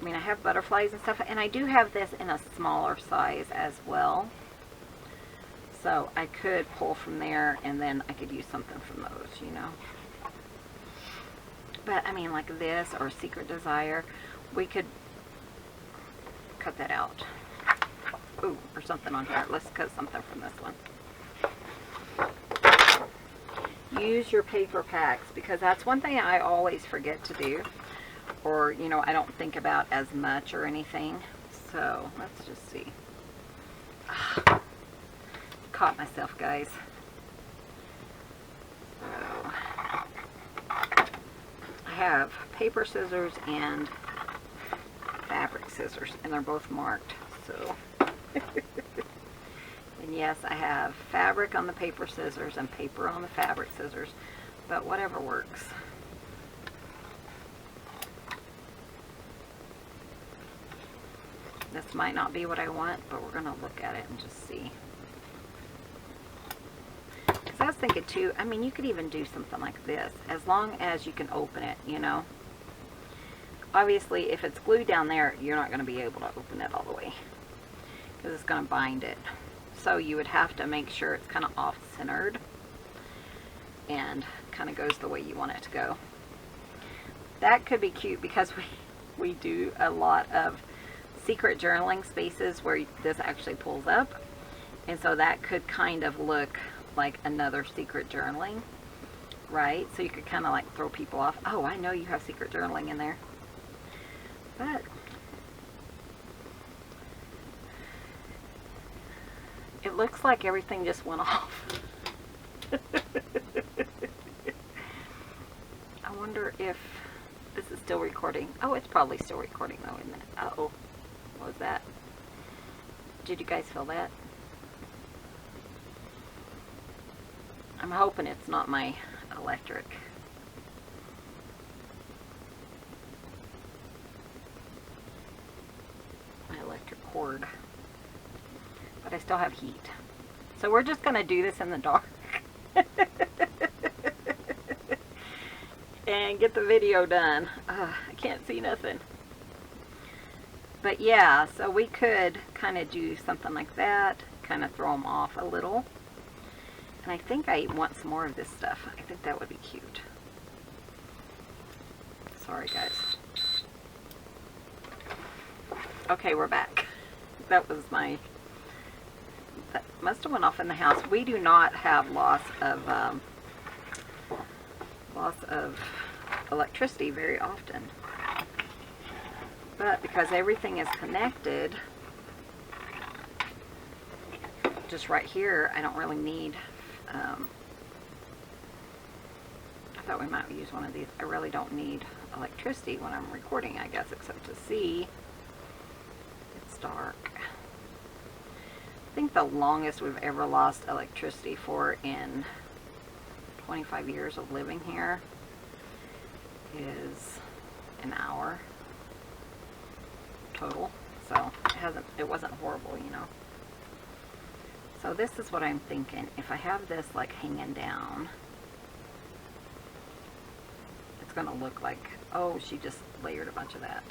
I mean, I have butterflies and stuff, and I do have this in a smaller size as well. So I could pull from there, and then I could use something from those, you know. But I mean, like this or Secret Desire, we could cut that out. Ooh, or something on here. Let's cut something from this one. Use your paper packs, because that's one thing I always forget to do, or you know, I don't think about as much or anything. So let's just see. Caught myself, guys. So I have paper scissors and fabric scissors, and they're both marked. So and yes, I have fabric on the paper scissors and paper on the fabric scissors, but whatever works. This might not be what I want, but we're going to look at it and just see. Because I was thinking too, I mean, you could even do something like this, as long as you can open it, you know. Obviously, if it's glued down there, you're not going to be able to open it all the way, because it's going to bind it. So you would have to make sure it's kind of off-centered and kind of goes the way you want it to go. That could be cute, because we do a lot of secret journaling spaces where this actually pulls up, and so that could kind of look like another secret journaling, right? So you could kind of like throw people off. Oh, I know you have secret journaling in there. But it looks like everything just went off. I wonder if this is still recording. Oh, it's probably still recording though, isn't it? Uh-oh. What was that? Did you guys feel that? I'm hoping it's not my electric. Cord, but I still have heat, so we're just gonna do this in the dark and get the video done. I can't see nothing, but yeah, so we could kind of do something like that, kind of throw them off a little. And I think I want some more of this stuff. I think that would be cute. Sorry guys. Okay, we're back. That was that must have went off in the house. We do not have loss of electricity very often, but because everything is connected, just right here, I don't really need. I thought we might use one of these. I really don't need electricity when I'm recording, I guess, except to see. It's dark. I think the longest we've ever lost electricity for in 25 years of living here is an hour. total. So it wasn't horrible, you know. So this is what I'm thinking. If I have this like hanging down, it's going to look like, oh, she just layered a bunch of that.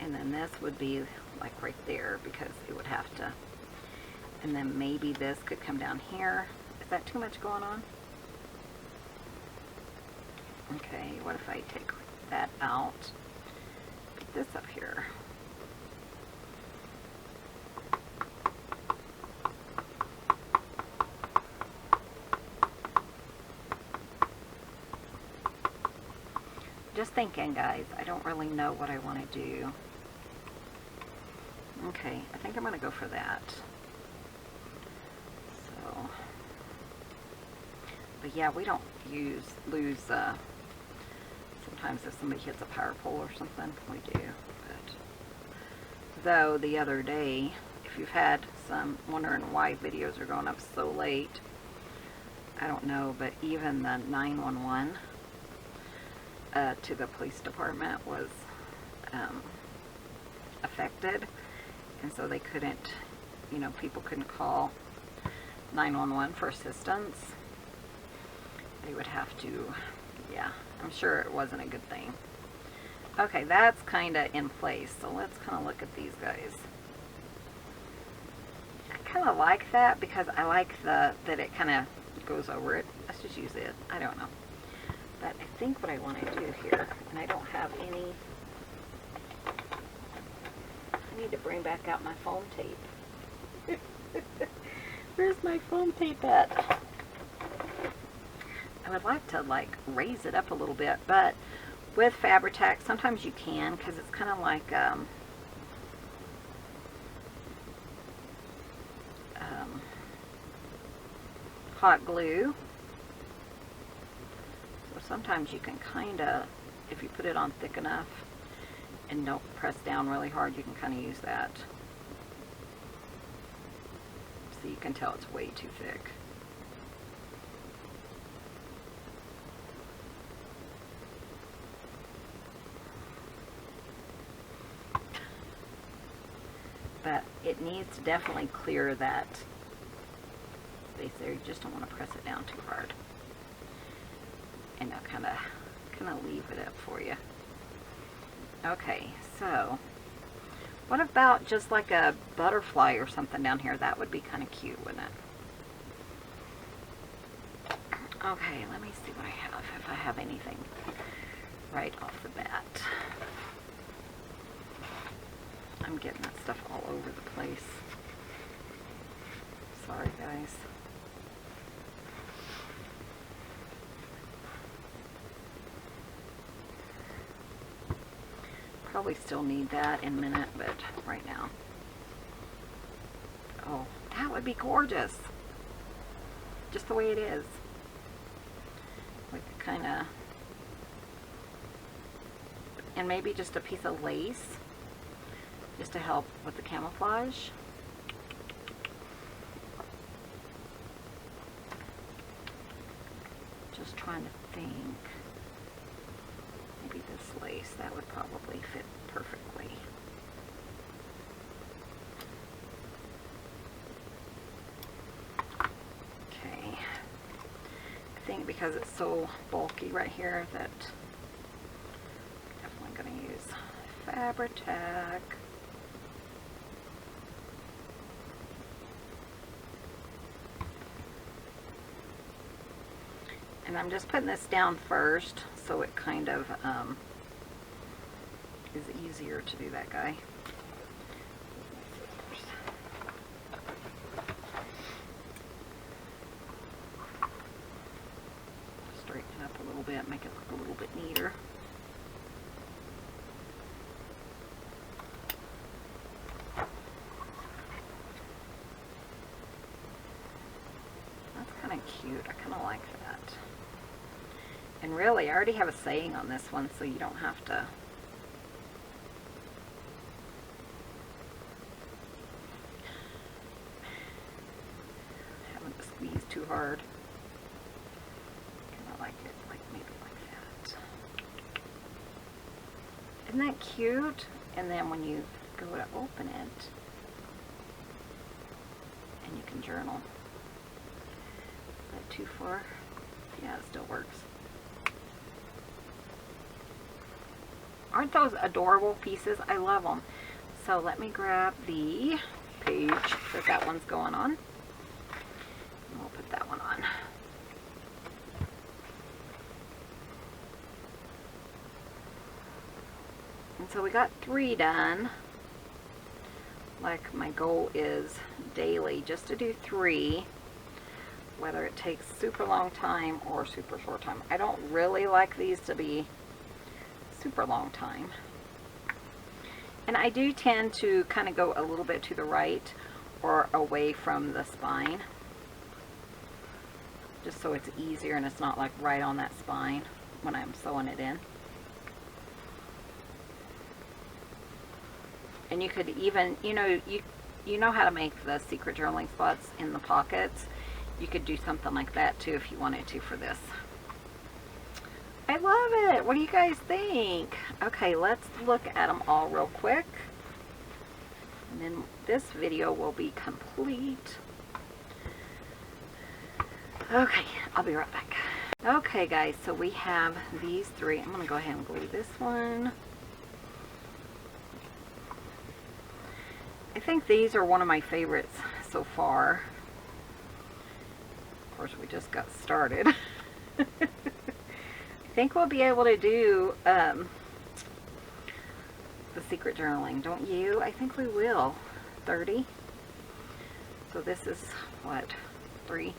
And then this would be like right there because it would have to, and then maybe this could come down here. Is that too much going on? Okay, what if I take that out, put this up here? Just thinking, guys. I don't really know what I want to do. Okay, I think I'm going to go for that. So, but yeah, we don't lose, sometimes if somebody hits a power pole or something, we do. But, though, the other day, if you've had some wondering why videos are going up so late, I don't know, but even the 911 to the police department was affected, and so they couldn't, you know, people couldn't call 911 for assistance. They would have to, yeah, I'm sure it wasn't a good thing. Okay, that's kind of in place, so let's kind of look at these guys. I kind of like that because I like that it kind of goes over it. Let's just use it. I don't know. But I think what I want to do here, and I don't have any, I need to bring back out my foam tape. Where's my foam tape at? I would like to like raise it up a little bit, but with Fabri Tac, sometimes you can, because it's kind of like hot glue. Sometimes you can kind of, if you put it on thick enough and don't press down really hard, you can kind of use that. So you can tell it's way too thick. But it needs to definitely clear that space there. You just don't want to press it down too hard. And I'll kind of leave it up for you. Okay, so what about just like a butterfly or something down here? That would be kind of cute, wouldn't it? Okay, let me see what I have, if I have anything right off the bat. I'm getting that stuff all over the place. Sorry, guys. Probably still need that in a minute, but right now. Oh, that would be gorgeous. Just the way it is. We could kind of, and maybe just a piece of lace, just to help with the camouflage. Just trying to think. Maybe this lace, that would probably fit perfectly. Okay. I think because it's so bulky right here that I'm definitely going to use Fabri Tac. And I'm just putting this down first, so it kind of is easier to do that guy. Straighten it up a little bit, make it look a little bit neater. That's kind of cute. I kind of like that. And really, I already have a saying on this one, so you don't have to. Having to squeeze too hard. Kind of like it, like maybe like that. Isn't that cute? And then when you go to open it, and you can journal. Is that too far? Yeah, it still works. Aren't those adorable pieces? I love them. So let me grab the page that one's going on. And we'll put that one on. And so we got 3 done. Like my goal is daily just to do 3, whether it takes super long time or super short time. I don't really like these to be super long time. And I do tend to kind of go a little bit to the right or away from the spine, just so it's easier and it's not like right on that spine when I'm sewing it in. And you could even, you know how to make the secret journaling spots in the pockets. You could do something like that too if you wanted to for this. I love it. What do you guys think? Okay, let's look at them all real quick. And then this video will be complete. Okay, I'll be right back. Okay guys, so we have these 3. I'm going to go ahead and glue this one. I think these are one of my favorites so far. Of course, we just got started. I think we'll be able to do the secret journaling, don't you? I think we will. 30. So this is, what, 3?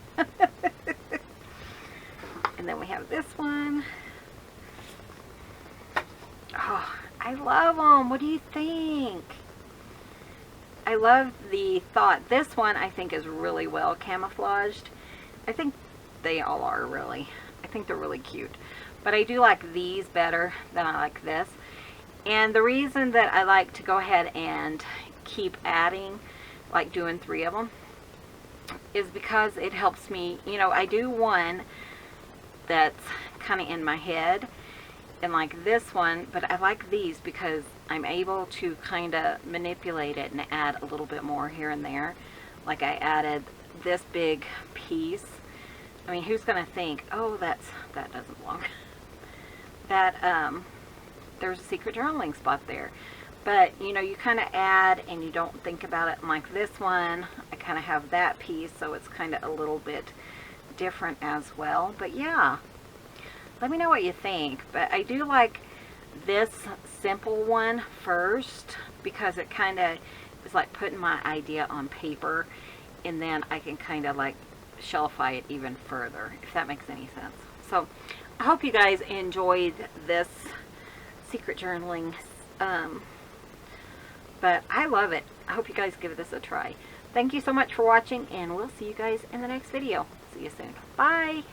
And then we have this one. Oh, I love them. What do you think? I love the thought. This one I think is really well camouflaged. I think they all are really. I think they're really cute. But I do like these better than I like this. And the reason that I like to go ahead and keep adding, like doing 3 of them, is because it helps me, I do one that's kind of in my head, and like this one, but I like these because I'm able to kind of manipulate it and add a little bit more here and there. Like I added this big piece. I mean, who's going to think, oh, that doesn't belong. That, there's a secret journaling spot there. But, you kind of add and you don't think about it. And like this one, I kind of have that piece, so it's kind of a little bit different as well. But yeah, let me know what you think. But I do like this simple one first because it kind of is like putting my idea on paper, and then I can kind of like shelfify it even further, if that makes any sense. So I hope you guys enjoyed this secret journaling, but I love it. I hope you guys give this a try. Thank you so much for watching, and we'll see you guys in the next video. See you soon. Bye.